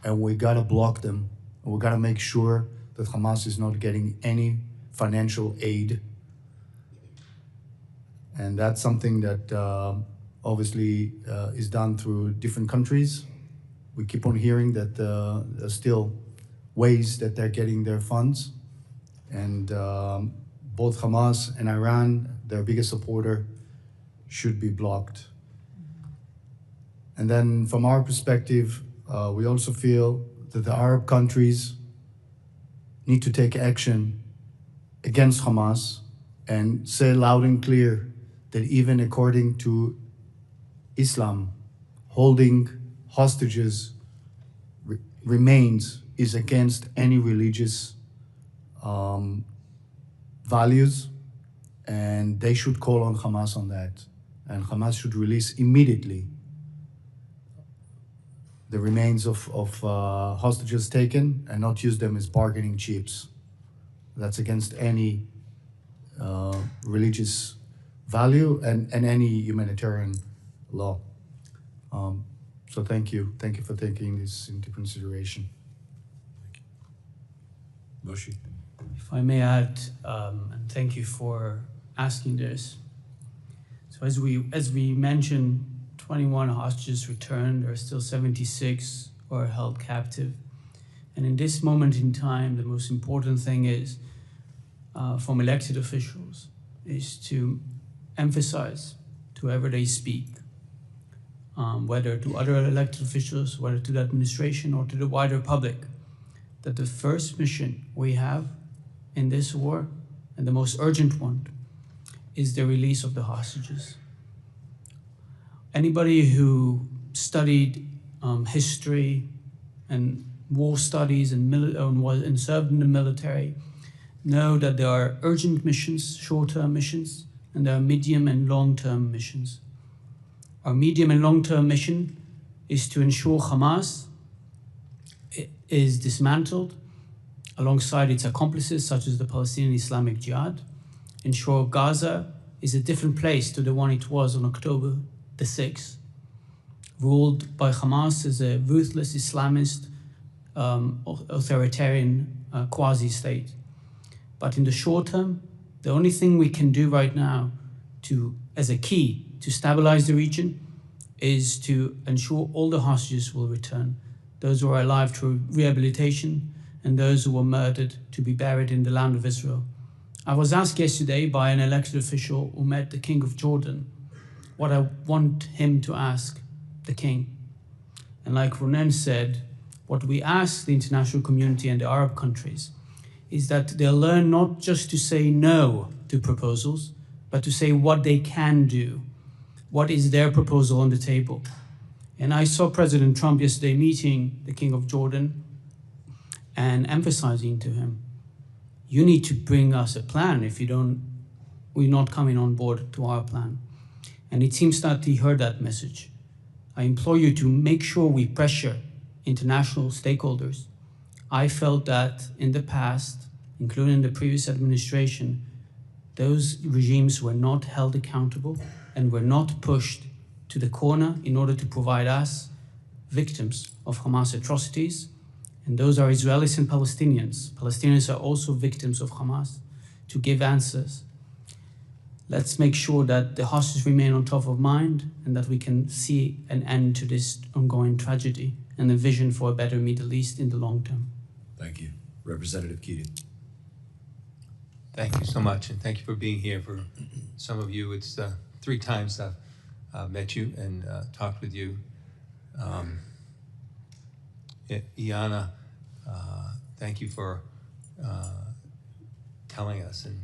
and we gotta block them. And we gotta make sure that Hamas is not getting any financial aid. And that's something that obviously is done through different countries. We keep on hearing that there's still ways that they're getting their funds. And both Hamas and Iran, their biggest supporter, should be blocked. And then from our perspective, we also feel that the Arab countries need to take action against Hamas and say loud and clear that even according to Islam, holding hostages remains is against any religious values, and they should call on Hamas on that. And Hamas should release immediately the remains of hostages taken and not use them as bargaining chips. That's against any religious value and any humanitarian law. So thank you. Thank you for taking this into consideration.
Moshe.
If I may add, and thank you for asking this. So as we mentioned, 21 hostages returned, there are still 76 who are held captive. And in this moment in time, the most important thing is, from elected officials, is to emphasize to whoever they speak, whether to other elected officials, whether to the administration or to the wider public, that the first mission we have in this war, and the most urgent one, is the release of the hostages. Anybody who studied history and war studies and served in the military know that there are urgent missions, short-term missions, and there are medium and long-term missions. Our medium and long-term mission is to ensure Hamas is dismantled alongside its accomplices, such as the Palestinian Islamic Jihad, ensure Gaza is a different place to the one it was on October the 6th, ruled by Hamas as a ruthless Islamist authoritarian quasi-state. But in the short term, the only thing we can do right now as a key to stabilize the region is to ensure all the hostages will return, those who are alive to rehabilitation and those who were murdered to be buried in the land of Israel. I was asked yesterday by an elected official who met the King of Jordan what I want him to ask the King. And like Ronen said, what we ask the international community and the Arab countries is that they'll learn not just to say no to proposals, but to say what they can do. What is their proposal on the table? And I saw President Trump yesterday meeting the King of Jordan and emphasizing to him, you need to bring us a plan. If you don't, we're not coming on board to our plan. And it seems that he heard that message. I implore you to make sure we pressure international stakeholders. I felt that in the past, including the previous administration, those regimes were not held accountable and were not pushed to the corner in order to provide us, victims of Hamas atrocities, and those are Israelis and Palestinians. Palestinians are also victims of Hamas, to give answers. Let's make sure that the hostages remain on top of mind and that we can see an end to this ongoing tragedy and a vision for a better Middle East in the long term.
Thank you. Representative Keating.
Thank you so much, and thank you for being here. For some of you, it's 3 times I've met you and talked with you. Iana, thank you for telling us and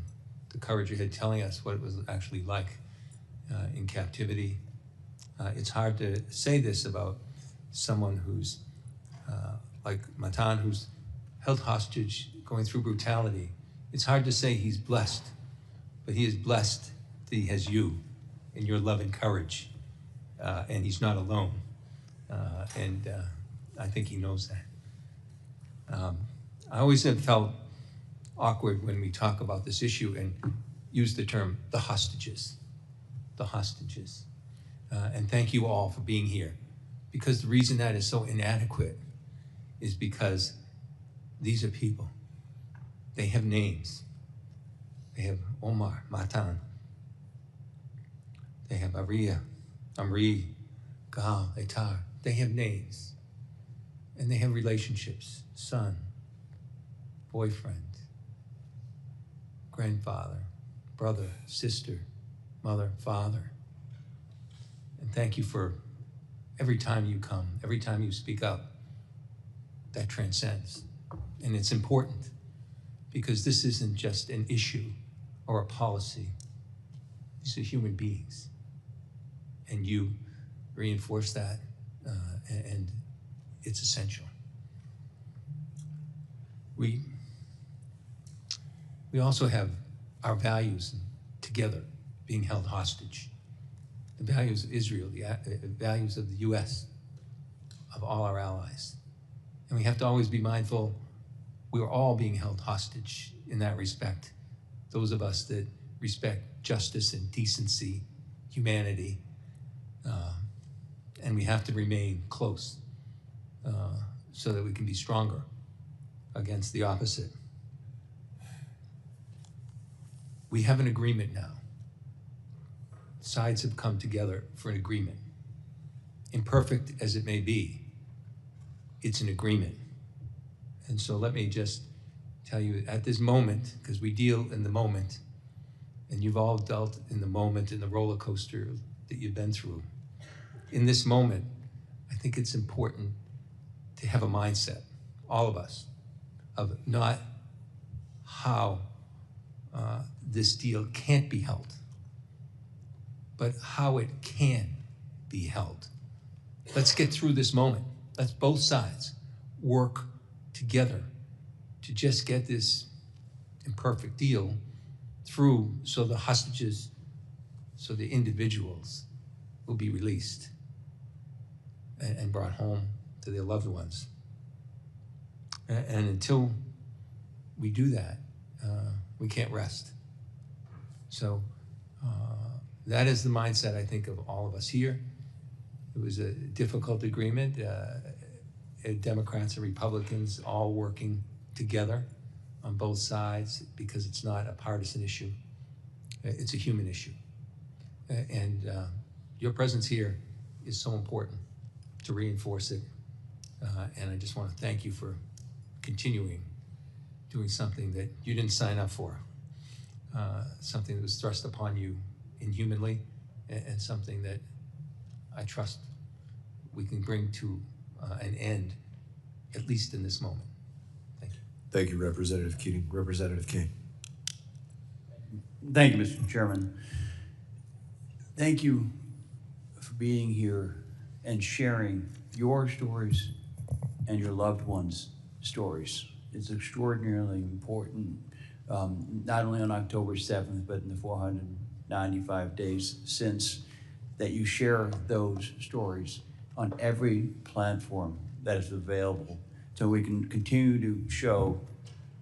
the courage you had telling us what it was actually like in captivity. It's hard to say this about someone who's like Matan, who's held hostage, going through brutality. It's hard to say he's blessed, but he is blessed that he has you and your love and courage, and he's not alone. And I think he knows that. I always have felt awkward when we talk about this issue and use the term the hostages. The hostages. And thank you all for being here. Because the reason that is so inadequate is because these are people. They have names. They have Omar, Matan. They have Aria, Amri, Gal, Etar. They have names. And they have relationships, son, boyfriend, grandfather, brother, sister, mother, father. And thank you for every time you come, every time you speak up. That transcends. And it's important because this isn't just an issue or a policy. These are human beings. And you reinforce that, and it's essential. We also have our values together being held hostage. The values of Israel, the values of the US, of all our allies. And we have to always be mindful we're all being held hostage in that respect. Those of us that respect justice and decency, humanity, and we have to remain close so that we can be stronger against the opposite. We have an agreement now. Sides have come together for an agreement. Imperfect as it may be, it's an agreement. And so let me just tell you at this moment, because we deal in the moment, and you've all dealt in the moment, in the roller coaster that you've been through. In this moment, I think it's important to have a mindset, all of us, of not how this deal can't be held, but how it can be held. Let's get through this moment. Let's both sides work together to just get this imperfect deal through so the hostages, so the individuals will be released and brought home to their loved ones. And until we do that, we can't rest. So that is the mindset, I think, of all of us here. It was a difficult agreement. Democrats and Republicans all working together on both sides because it's not a partisan issue. It's a human issue. And your presence here is so important to reinforce it. And I just want to thank you for continuing doing something that you didn't sign up for, something that was thrust upon you inhumanly, and something that I trust we can bring to an end, at least in this moment. Thank you.
Thank you, Representative Keating. Representative King.
Thank you, Mr. Chairman. Thank you for being here and sharing your stories and your loved ones' stories. It's extraordinarily important, not only on October 7th, but in the 495 days since, that you share those stories on every platform that is available so we can continue to show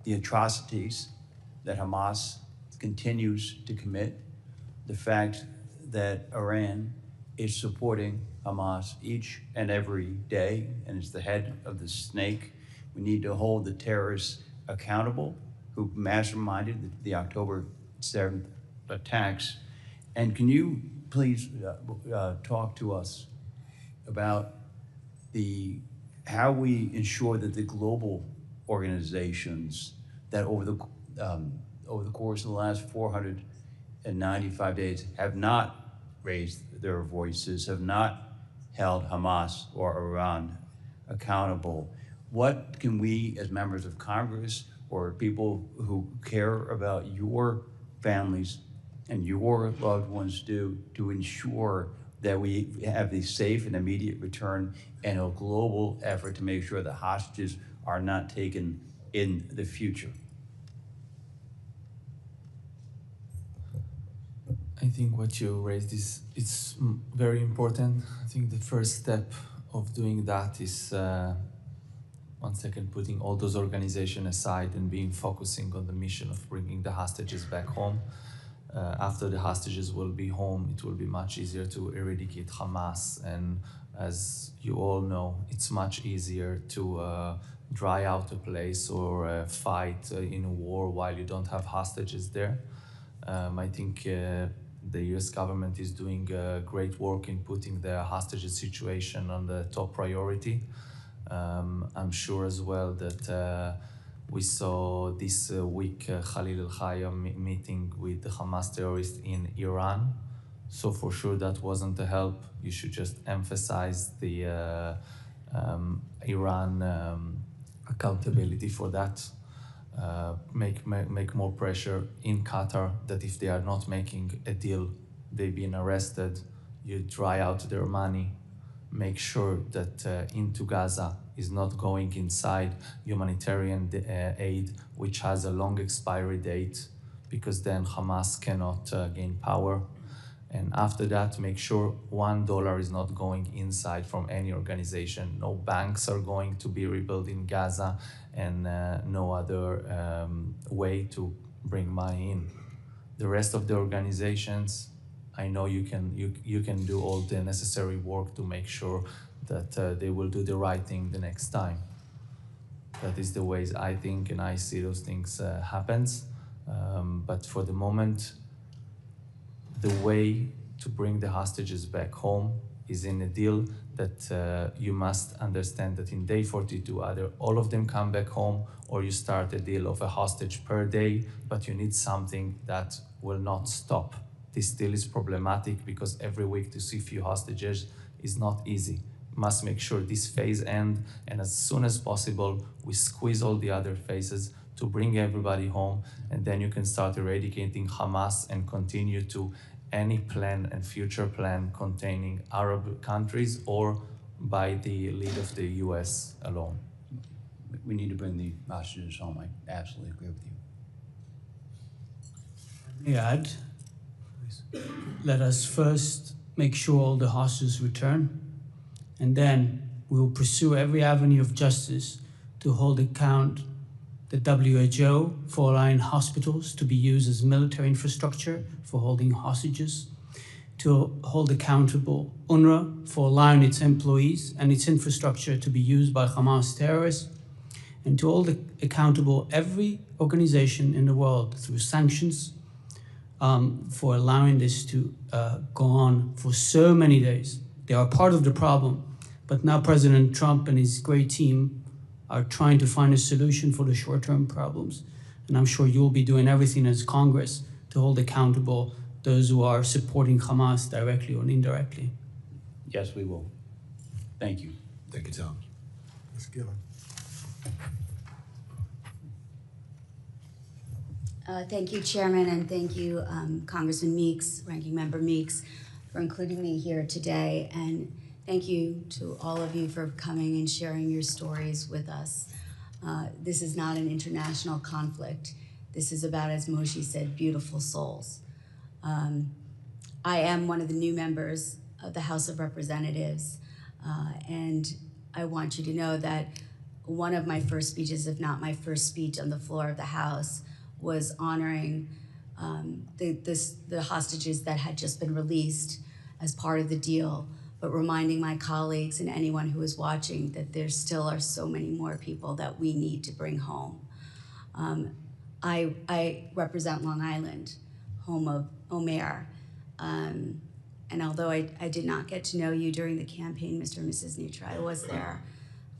the atrocities that Hamas continues to commit, the fact that Iran is supporting Hamas each and every day and is the head of the snake. We need to hold the terrorists accountable who masterminded the October 7th attacks. And can you please talk to us about how we ensure that the global organizations that over the course of the last 495 days have not raised their voices, have not held Hamas or Iran accountable. What can we as members of Congress or people who care about your families and your loved ones do to ensure that we have the safe and immediate return and a global effort to make sure the hostages are not taken in the future?
I think what you raised it's very important. I think the first step of doing that is putting all those organizations aside and focusing on the mission of bringing the hostages back home. after the hostages will be home, it will be much easier to eradicate Hamas. And as you all know, it's much easier to dry out a place or fight in a war while you don't have hostages there. I think the US government is doing great work in putting the hostages situation on the top priority. I'm sure as well that we saw this week Khalil al-Khaya meeting with the Hamas terrorists in Iran. So for sure that wasn't a help. You should just emphasize the Iran accountability for that. Make more pressure in Qatar that if they are not making a deal, they've been arrested, you dry out their money. Make sure that into Gaza is not going inside humanitarian aid, which has a long expiry date, because then Hamas cannot gain power. And after that, make sure $1 is not going inside from any organization. No banks are going to be rebuilt in Gaza, and no other way to bring money in. The rest of the organizations, I know you can do all the necessary work to make sure that they will do the right thing the next time. That is the ways I think and I see those things happens. But for the moment, the way to bring the hostages back home is in a deal that you must understand that in day 42, either all of them come back home or you start a deal of a hostage per day, but you need something that will not stop. This deal is problematic because every week to see few hostages is not easy. Must make sure this phase ends, and as soon as possible, we squeeze all the other phases to bring everybody home, and then you can start eradicating Hamas and continue to any plan and future plan containing Arab countries or by the lead of the US alone.
We need to bring the hostages home. I absolutely agree with you.
May I add? Let us first make sure all the hostages return, and then we will pursue every avenue of justice to hold account the WHO for allowing hospitals to be used as military infrastructure for holding hostages, to hold accountable UNRWA for allowing its employees and its infrastructure to be used by Hamas terrorists, and to hold accountable every organization in the world through sanctions for allowing this to go on for so many days. They are part of the problem, but now President Trump and his great team are trying to find a solution for the short-term problems. And I'm sure you'll be doing everything as Congress to hold accountable those who are supporting Hamas directly or indirectly.
Yes, we will. Thank you.
Thank you, Tom.
Ms. Gillen.
Thank you, Chairman, and thank you, Congressman Meeks, Ranking Member Meeks, for including me here today. And thank you to all of you for coming and sharing your stories with us. This is not an international conflict. This is about, as Moshe said, beautiful souls. I am one of the new members of the House of Representatives, and I want you to know that one of my first speeches, if not my first speech on the floor of the House, was honoring the hostages that had just been released as part of the deal, but reminding my colleagues and anyone who is watching that there still are so many more people that we need to bring home. I represent Long Island, home of Omer, and although I did not get to know you during the campaign, Mr. and Mrs. Neutra, I was there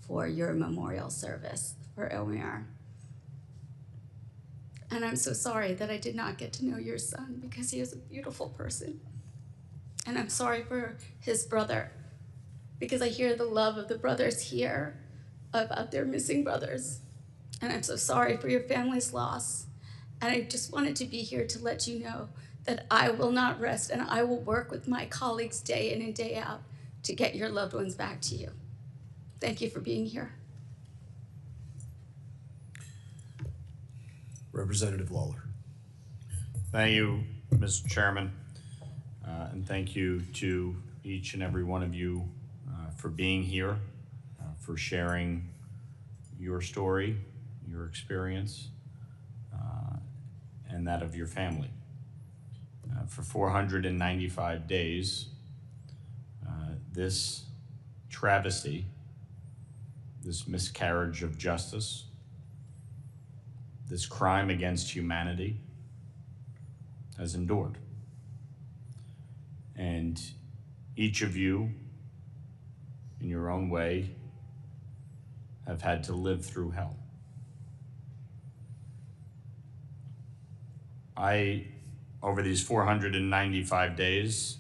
for your memorial service for Omer. And I'm so sorry that I did not get to know your son because he is a beautiful person. And I'm sorry for his brother because I hear the love of the brothers here about their missing brothers. And I'm so sorry for your family's loss. And I just wanted to be here to let you know that I will not rest and I will work with my colleagues day in and day out to get your loved ones back to you. Thank you for being here.
Representative Lawler.
Thank you, Mr. Chairman, and thank you to each and every one of you for being here, for sharing your story, your experience, and that of your family. for 495 days, this travesty, this miscarriage of justice, this crime against humanity has endured. And each of you, in your own way, have had to live through hell. I, over these 495 days,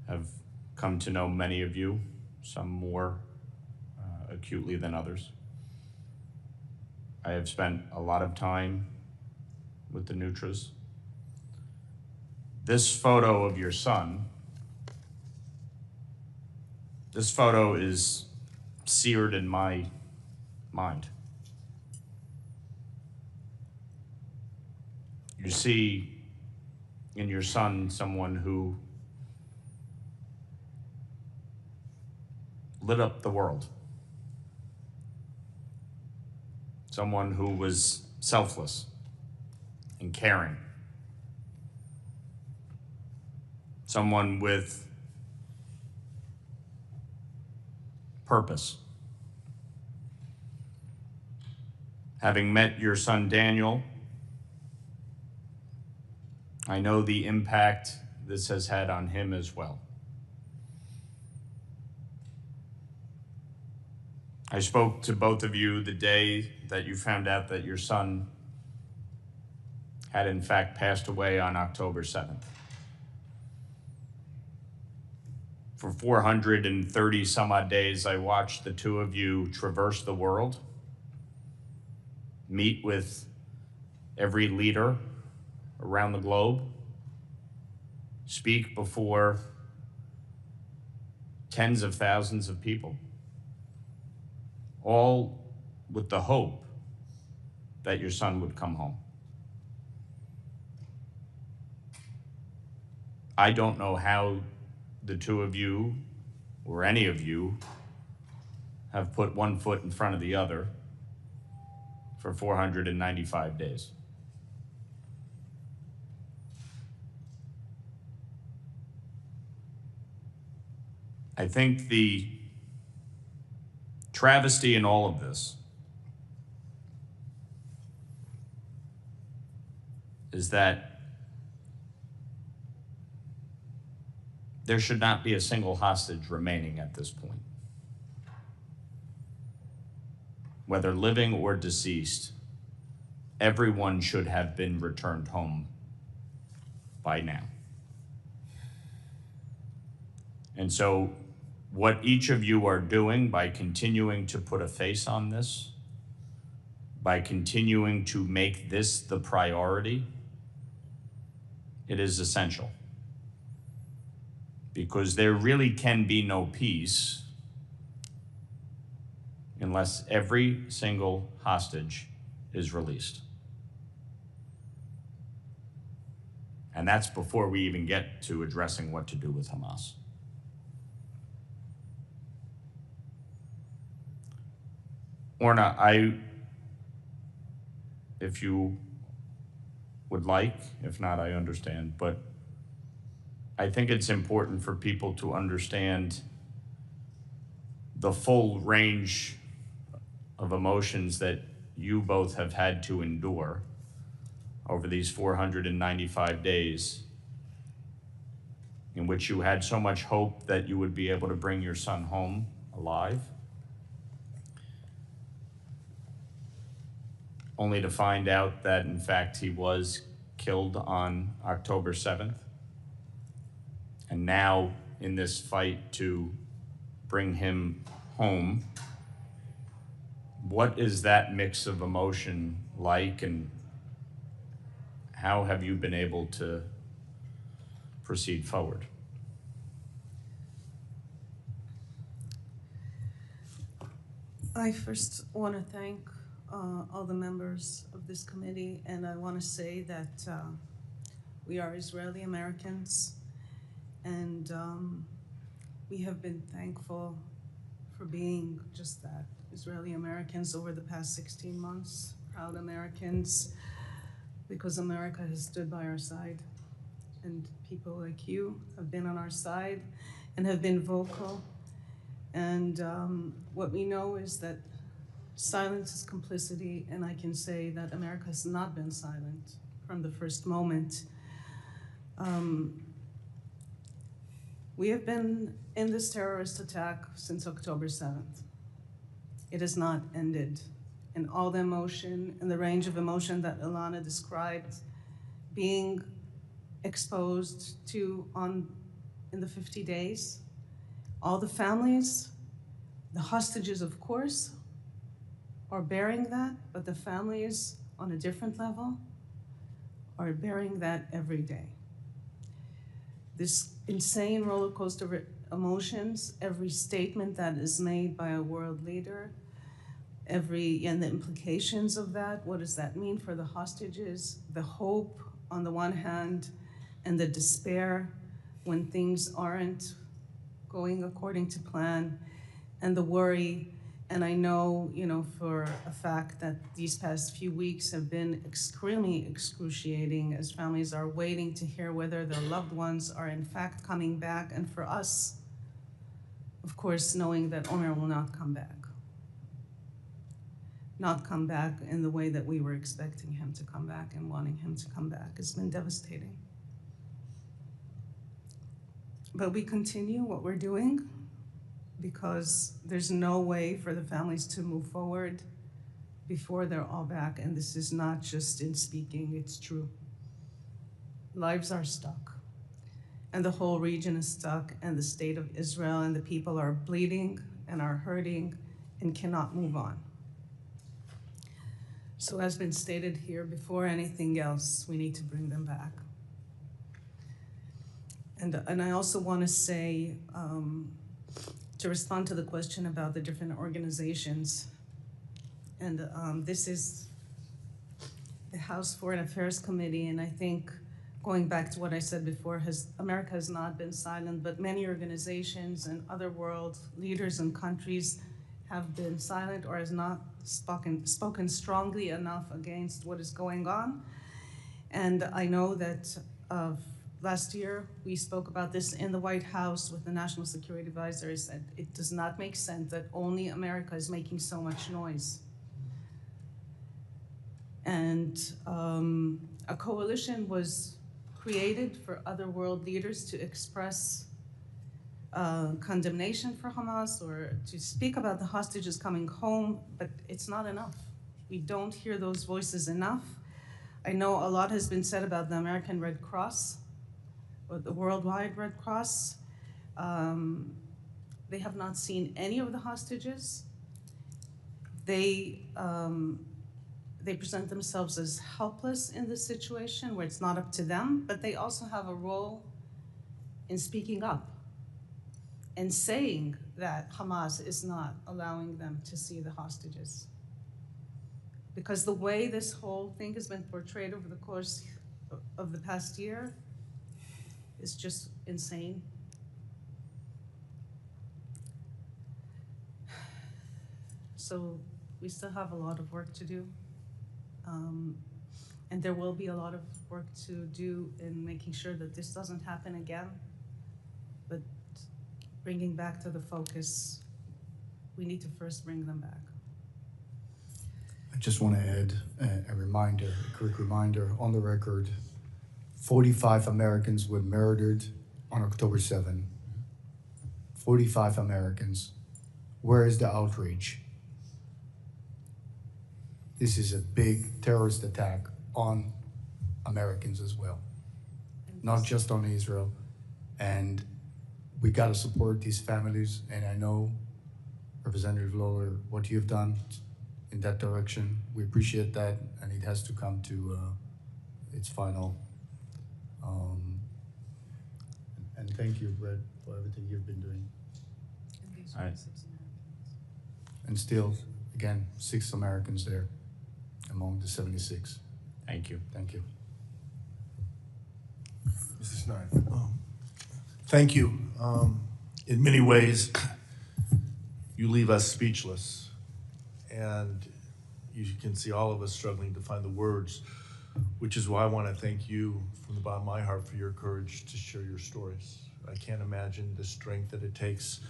have come to know many of you, some more acutely than others. I have spent a lot of time with the Nutras. This photo of your son, this photo is seared in my mind. You see in your son someone who lit up the world. Someone who was selfless and caring. Someone with purpose. Having met your son Daniel, I know the impact this has had on him as well. I spoke to both of you the day that you found out that your son had in fact passed away on October 7th. For 430 some odd days, I watched the two of you traverse the world, meet with every leader around the globe, speak before tens of thousands of people, all with the hope that your son would come home. I don't know how the two of you, or any of you, have put one foot in front of the other for 495 days. I think the travesty in all of this is that there should not be a single hostage remaining at this point. Whether living or deceased, everyone should have been returned home by now. And so what each of you are doing by continuing to put a face on this, by continuing to make this the priority, it is essential. Because there really can be no peace unless every single hostage is released. And that's before we even get to addressing what to do with Hamas. Orna, if you would like, if not, I understand, but I think it's important for people to understand the full range of emotions that you both have had to endure over these 495 days, in which you had so much hope that you would be able to bring your son home alive, only to find out that, in fact, he was killed on October 7th. And now, in this fight to bring him home, what is that mix of emotion like, and how have you been able to proceed forward?
I first want to thank all the members of this committee, and I want to say that we are Israeli Americans, and we have been thankful for being just that, Israeli Americans, over the past 16 months, proud Americans, because America has stood by our side. and people like you have been on our side and have been vocal. And what we know is that silence is complicity, and I can say that America has not been silent from the first moment. We have been in this terrorist attack since October 7th. It has not ended. And all the emotion and the range of emotion that Ilana described being exposed to in the 50 days, all the families, the hostages, of course, are bearing that, but the families on a different level are bearing that every day. This insane roller coaster of emotions, every statement that is made by a world leader, and the implications of that, what does that mean for the hostages, the hope on the one hand, and the despair when things aren't going according to plan, and the worry. And I know, for a fact that these past few weeks have been extremely excruciating as families are waiting to hear whether their loved ones are in fact coming back. And for us, of course, knowing that Omer will not come back. Not come back in the way that we were expecting him to come back and wanting him to come back. It's been devastating. But we continue what we're doing, because there's no way for the families to move forward before they're all back. And this is not just in speaking, it's true. Lives are stuck, and the whole region is stuck, and the state of Israel and the people are bleeding and are hurting and cannot move on. So as been stated here, before anything else, we need to bring them back. And I also want to say, to respond to the question about the different organizations, and this is the House Foreign Affairs Committee, and I think going back to what I said before, America has not been silent, but many organizations and other world leaders and countries have been silent or has not spoken strongly enough against what is going on. And I know that last year, we spoke about this in the White House with the National Security Advisor. He said it does not make sense that only America is making so much noise. And a coalition was created for other world leaders to express condemnation for Hamas or to speak about the hostages coming home, but it's not enough. We don't hear those voices enough. I know a lot has been said about the American Red Cross, or the Worldwide Red Cross. They have not seen any of the hostages. They present themselves as helpless in this situation where it's not up to them, but they also have a role in speaking up and saying that Hamas is not allowing them to see the hostages. Because the way this whole thing has been portrayed over the course of the past year is just insane. So we still have a lot of work to do. And there will be a lot of work to do in making sure that this doesn't happen again. But bringing back to the focus, we need to first bring them back.
I just want to add a quick reminder on the record. 45 Americans were murdered on October 7. 45 Americans. Where is the outrage? This is a big terrorist attack on Americans as well, not just on Israel. And we got to support these families. And I know, Representative Lawler, what you've done in that direction. We appreciate that, and it has to come to its final. And thank you, Brett, for everything you've been doing.
All right.
And still, again, 6 Americans there among the 76.
Thank you.
Thank you.
Mr. Snyder. Thank you. In many ways, you leave us speechless. And you can see all of us struggling to find the words which is why I want to thank you from the bottom of my heart for your courage to share your stories. I can't imagine the strength that it takes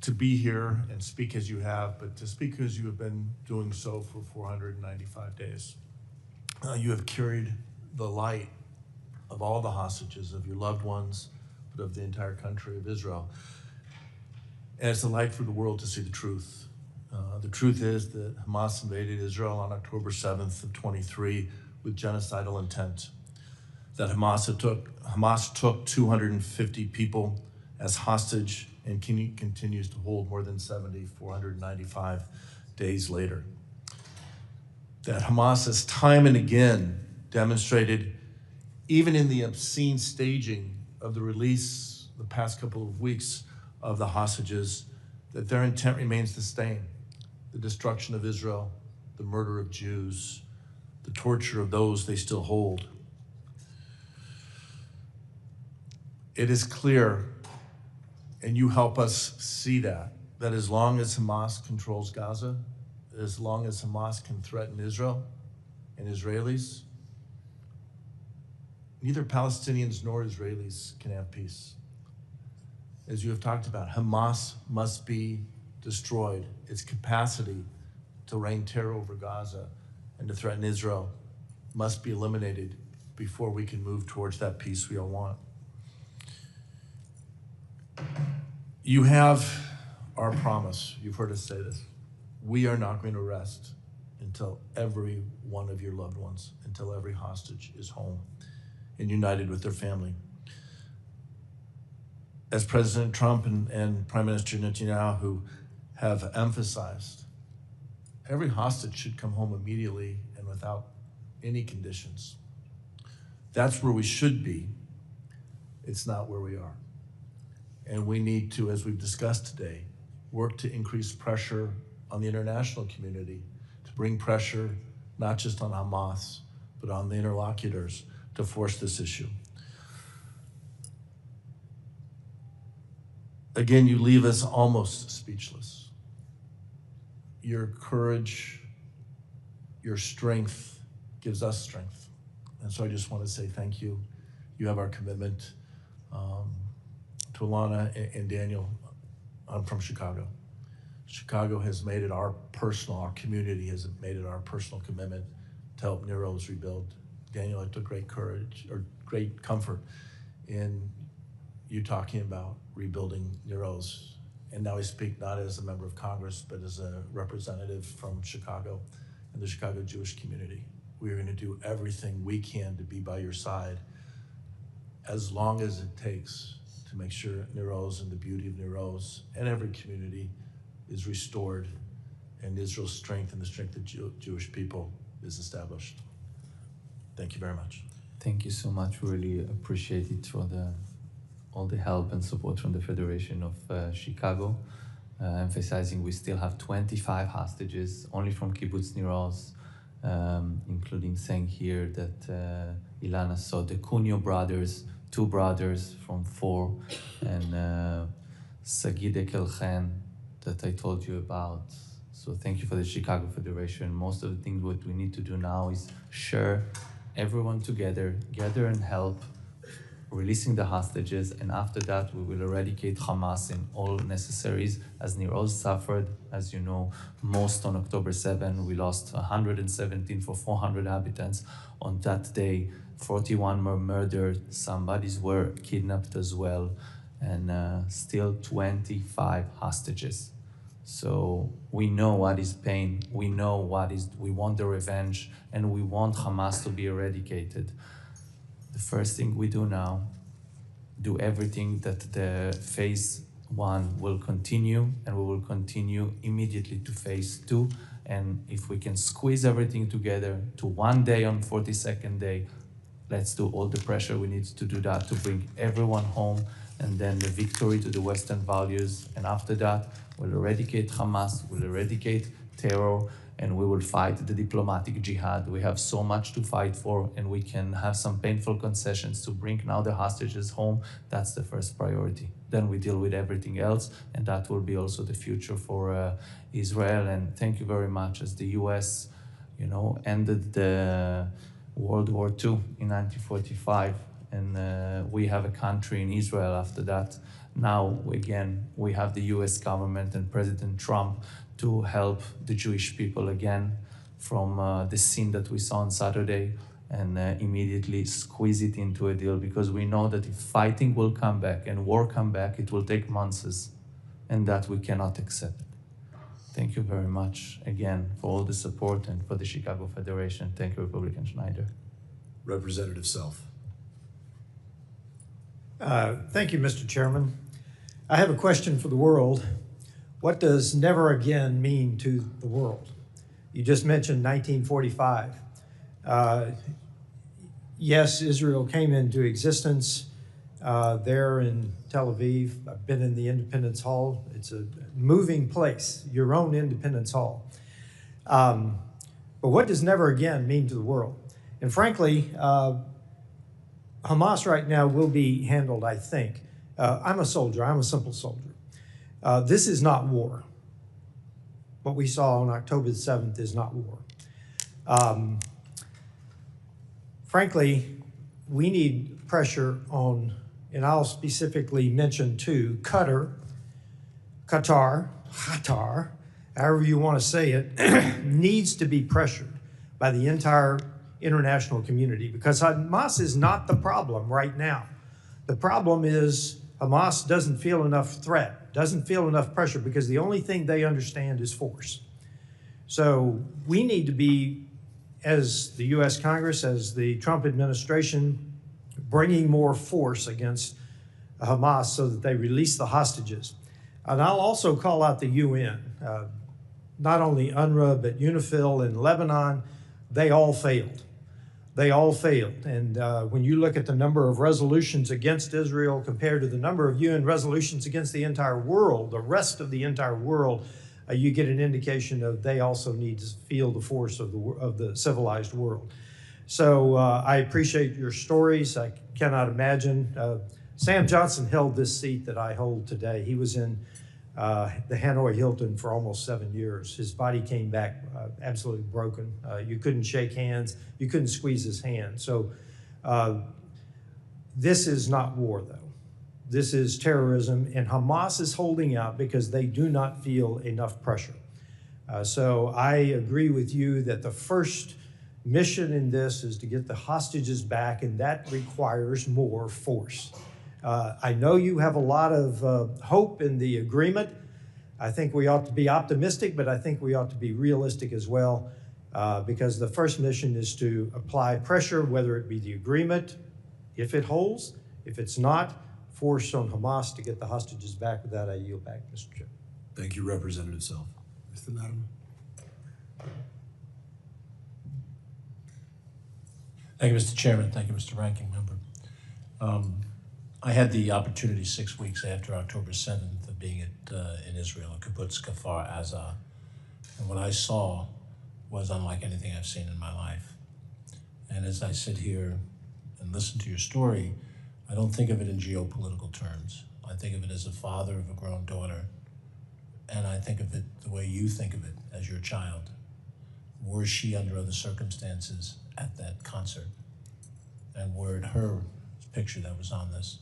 to be here and speak as you have, but to speak as you have been doing so for 495 days. You have carried the light of all the hostages, of your loved ones, but of the entire country of Israel. And it's a light for the world to see the truth. The truth is that Hamas invaded Israel on October 7th of 23 with genocidal intent. That Hamas took 250 people as hostage and continues to hold more than 70, 495 days later. That Hamas has time and again demonstrated, even in the obscene staging of the release the past couple of weeks of the hostages, that their intent remains the same: the destruction of Israel, the murder of Jews, the torture of those they still hold. It is clear, and you help us see that as long as Hamas controls Gaza, as long as Hamas can threaten Israel and Israelis, neither Palestinians nor Israelis can have peace. As you have talked about, Hamas must be destroyed. Its capacity to rain terror over Gaza and to threaten Israel must be eliminated before we can move towards that peace we all want. You have our promise. You've heard us say this. We are not going to rest until every one of your loved ones, until every hostage is home and united with their family. As President Trump and Prime Minister Netanyahu have emphasized, every hostage should come home immediately and without any conditions. That's where we should be. It's not where we are. And we need to, as we've discussed today, work to increase pressure on the international community, to bring pressure not just on Hamas, but on the interlocutors to force this issue. Again, you leave us almost speechless. Your courage, your strength gives us strength. And so I just want to say thank you. You have our commitment. To Alana and Daniel, I'm from Chicago. Chicago has made it our community has made it our personal commitment to help Nero's rebuild. Daniel, I took great comfort in you talking about rebuilding Nero's. And now I speak not as a member of Congress, but as a representative from Chicago and the Chicago Jewish community. We are going to do everything we can to be by your side as long as it takes to make sure Nero's and the beauty of Nero's and every community is restored and Israel's strength and the strength of Jewish people is established. Thank you very much.
Thank you so much. We really appreciate it for all the help and support from the Federation of Chicago, emphasizing we still have 25 hostages only from Kibbutz Niroz, including saying here that Ilana saw the Cunio brothers, 2 brothers from 4, and Sagid Ekelchen that I told you about. So thank you for the Chicago Federation. Most of the things what we need to do now is share everyone together, gather and help, releasing the hostages, and after that we will eradicate Hamas in all necessaries. As Nir Oz suffered, as you know, most on October 7, we lost 117 for 400 inhabitants. On that day, 41 were murdered, some bodies were kidnapped as well, and still 25 hostages. So we know what is pain, we know we want the revenge, and we want Hamas to be eradicated. The first thing we do now, do everything that the phase 1 will continue, and we will continue immediately to phase 2. And if we can squeeze everything together to one day on 42nd day, let's do all the pressure we need to do that to bring everyone home, and then the victory to the Western values. And after that, we'll eradicate Hamas, we'll eradicate terror, and we will fight the diplomatic jihad. We have so much to fight for, and we can have some painful concessions to bring now the hostages home. That's the first priority. Then we deal with everything else, and that will be also the future for Israel. And thank you very much. As the US, ended the World War II in 1945, and we have a country in Israel after that. Now, again, we have the US government and President Trump to help the Jewish people again from the scene that we saw on Saturday, and immediately squeeze it into a deal, because we know that if fighting will come back and war come back, it will take months, and that we cannot accept. Thank you very much again for all the support and for the Chicago Federation. Thank you, Republican Schneider.
Representative Self.
Thank you, Mr. Chairman. I have a question for the world. What does never again mean to the world? You just mentioned 1945. Yes, Israel came into existence there in Tel Aviv. I've been in the Independence Hall. It's a moving place, your own Independence Hall. But what does never again mean to the world? And frankly, Hamas right now will be handled, I think. I'm a soldier. I'm a simple soldier. This is not war. What we saw on October the 7th is not war. Frankly, we need pressure on, and I'll specifically mention two, Qatar, however you want to say it, needs to be pressured by the entire international community, because Hamas is not the problem right now. The problem is Hamas doesn't feel enough threat, doesn't feel enough pressure, because the only thing they understand is force. So we need to be, as the US Congress, as the Trump administration, bringing more force against Hamas so that they release the hostages. And I'll also call out the UN. Not only UNRWA, but UNIFIL in Lebanon, they all failed. They all failed. And when you look at the number of resolutions against Israel compared to the number of UN resolutions against the entire world, the rest of the entire world, you get an indication of they also need to feel the force of the civilized world. So I appreciate your stories. I cannot imagine. Sam Johnson held this seat that I hold today. He was in the Hanoi Hilton for almost 7 years. His body came back absolutely broken. You couldn't shake hands. You couldn't squeeze his hand. So this is not war, though. This is terrorism, and Hamas is holding out because they do not feel enough pressure. So I agree with you that the first mission in this is to get the hostages back, and that requires more force. I know you have a lot of hope in the agreement. I think we ought to be optimistic, but I think we ought to be realistic as well, because the first mission is to apply pressure, whether it be the agreement, if it holds, if it's not, force on Hamas to get the hostages back. With that, I yield back, Mr. Chair.
Thank you, Representative Self.
Mr. Latimer.
Thank you, Mr. Chairman. Thank you, Mr. Ranking Member. I had the opportunity 6 weeks after October 7th of being in Israel, in Kibbutz Kfar Aza. And what I saw was unlike anything I've seen in my life. And as I sit here and listen to your story, I don't think of it in geopolitical terms. I think of it as a father of a grown daughter, and I think of it the way you think of it as your child. Were she under other circumstances at that concert? And were it her picture that was on this?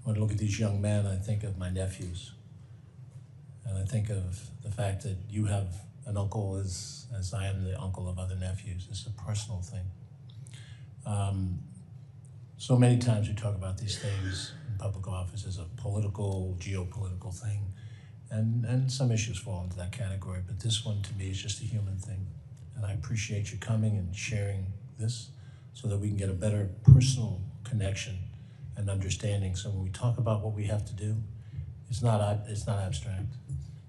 When I look at these young men, I think of my nephews. And I think of the fact that you have an uncle as I am the uncle of other nephews. It's a personal thing. So many times we talk about these things in public office as a political, geopolitical thing, and some issues fall into that category, but this one to me is just a human thing. And I appreciate you coming and sharing this so that we can get a better personal connection and understanding. So when we talk about what we have to do, it's not abstract.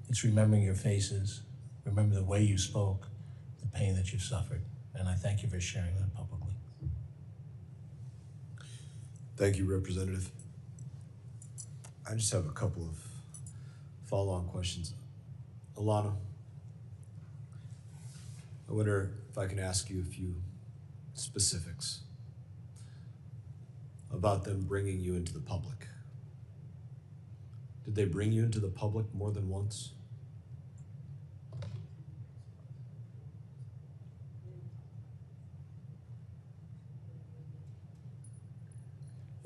It's remembering your faces, remember the way you spoke, the pain that you've suffered. And I thank you for sharing that publicly.
Thank you, Representative. I just have a couple of follow-on questions. Alana, I wonder if I can ask you a few specifics about them bringing you into the public. Did they bring you into the public more than once?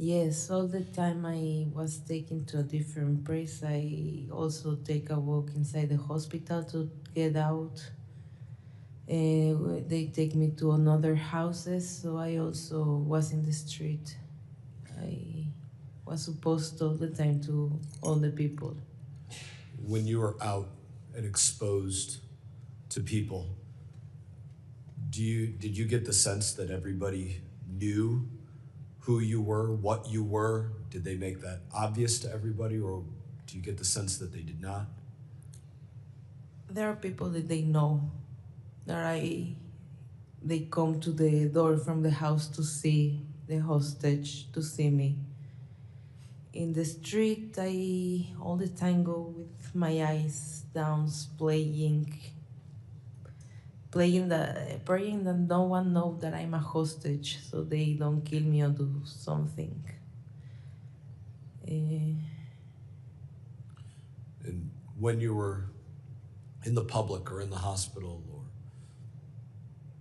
Yes, all the time I was taken to a different place. I also take a walk inside the hospital to get out. They take me to another houses, so I also was in the street. I was supposed all the time to all the people.
When you were out and exposed to people, did you get the sense that everybody knew who you were, what you were? Did they make that obvious to everybody, or do you get the sense that they did not?
There are people that they know that they come to the door from the house to see the hostage, to see me. In the street, I all the time go with my eyes down, praying that no one know that I'm a hostage, so they don't kill me or do something.
And when you were in the public or in the hospital, or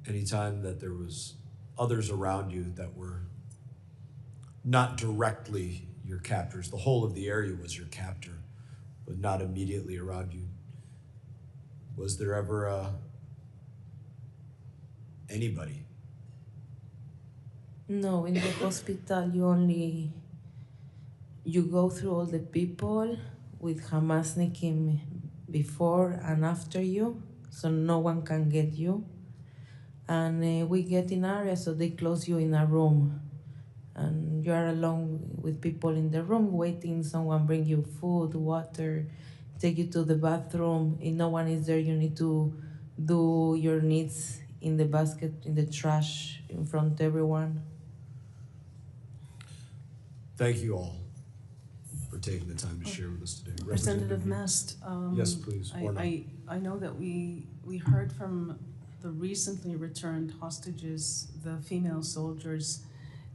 anytime that there was others around you that were not directly your captors, the whole of the area was your captor, but not immediately around you, was there ever anybody?
No, in the hospital you go through all the people with Hamasnikim before and after you, so no one can get you. And we get in area, so they close you in a room, and you are alone with people in the room waiting. Someone bring you food, water, take you to the bathroom. If no one is there, you need to do your needs in the basket, in the trash, in front of everyone.
Thank you all for taking the time to share with us today.
Representative Mast,
yes, please.
I know that we heard from the recently returned hostages, the female soldiers,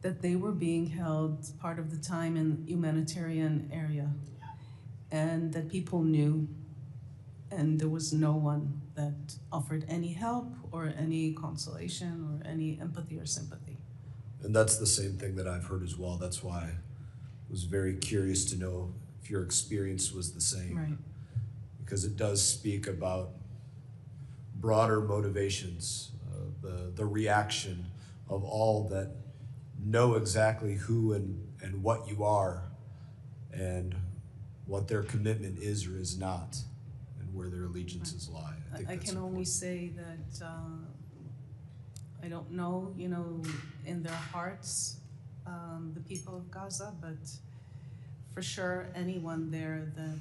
that they were being held part of the time in humanitarian area, and that people knew, and there was no one that offered any help or any consolation or any empathy or sympathy.
And that's the same thing that I've heard as well. That's why I was very curious to know if your experience was the same.
Right.
Because it does speak about broader motivations, the reaction of all that know exactly who and what you are, and what their commitment is or is not, and where their allegiances lie. I think
I
that's
can only
important.
say that I don't know, in their hearts, the people of Gaza, but for sure anyone there that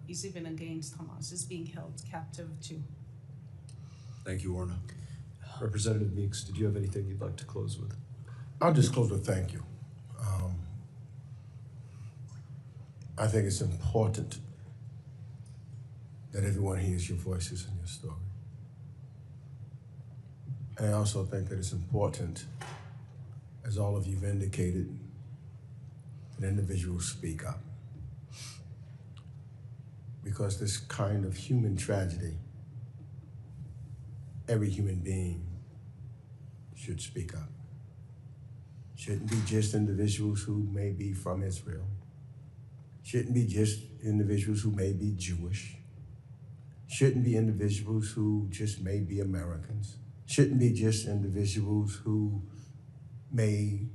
is even against Hamas is being held captive too.
Thank you, Orna. Representative Meeks, did you have anything you'd like to close with?
I'll just close with thank you. I think it's important that everyone hears your voices and your story. And I also think that it's important, as all of you've indicated, that individuals speak up. Because this kind of human tragedy, every human being should speak up. Shouldn't be just individuals who may be from Israel. Shouldn't be just individuals who may be Jewish. Shouldn't be individuals who just may be Americans. Shouldn't be just individuals who may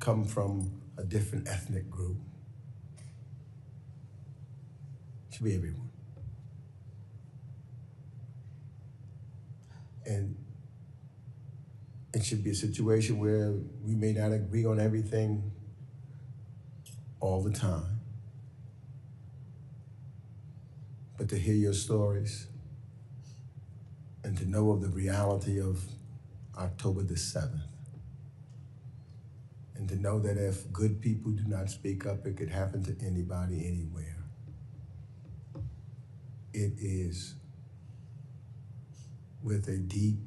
come from a different ethnic group. Should be everyone. And it should be a situation where we may not agree on everything all the time, but to hear your stories and to know of the reality of October the 7th, and to know that if good people do not speak up, it could happen to anybody, anywhere. It is with a deep,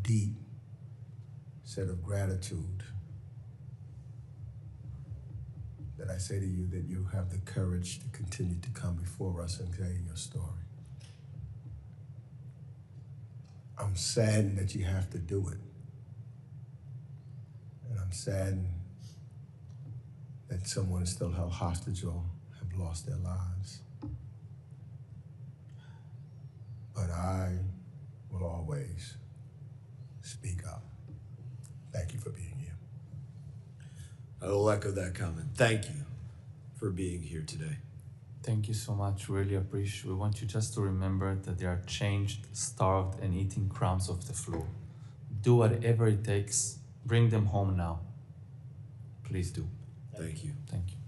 deep set of gratitude that I say to you that you have the courage to continue to come before us and tell your story. I'm saddened that you have to do it. And I'm I'm saddened that someone is still held hostage or have lost their lives. But I will always speak up. Thank you for being here.
I will echo that comment. Thank you for being here today.
Thank you so much. Really appreciate. We want you just to remember that they are changed, starved, and eating crumbs off the floor. Do whatever it takes. Bring them home now. Please do.
Thank you.
Thank you.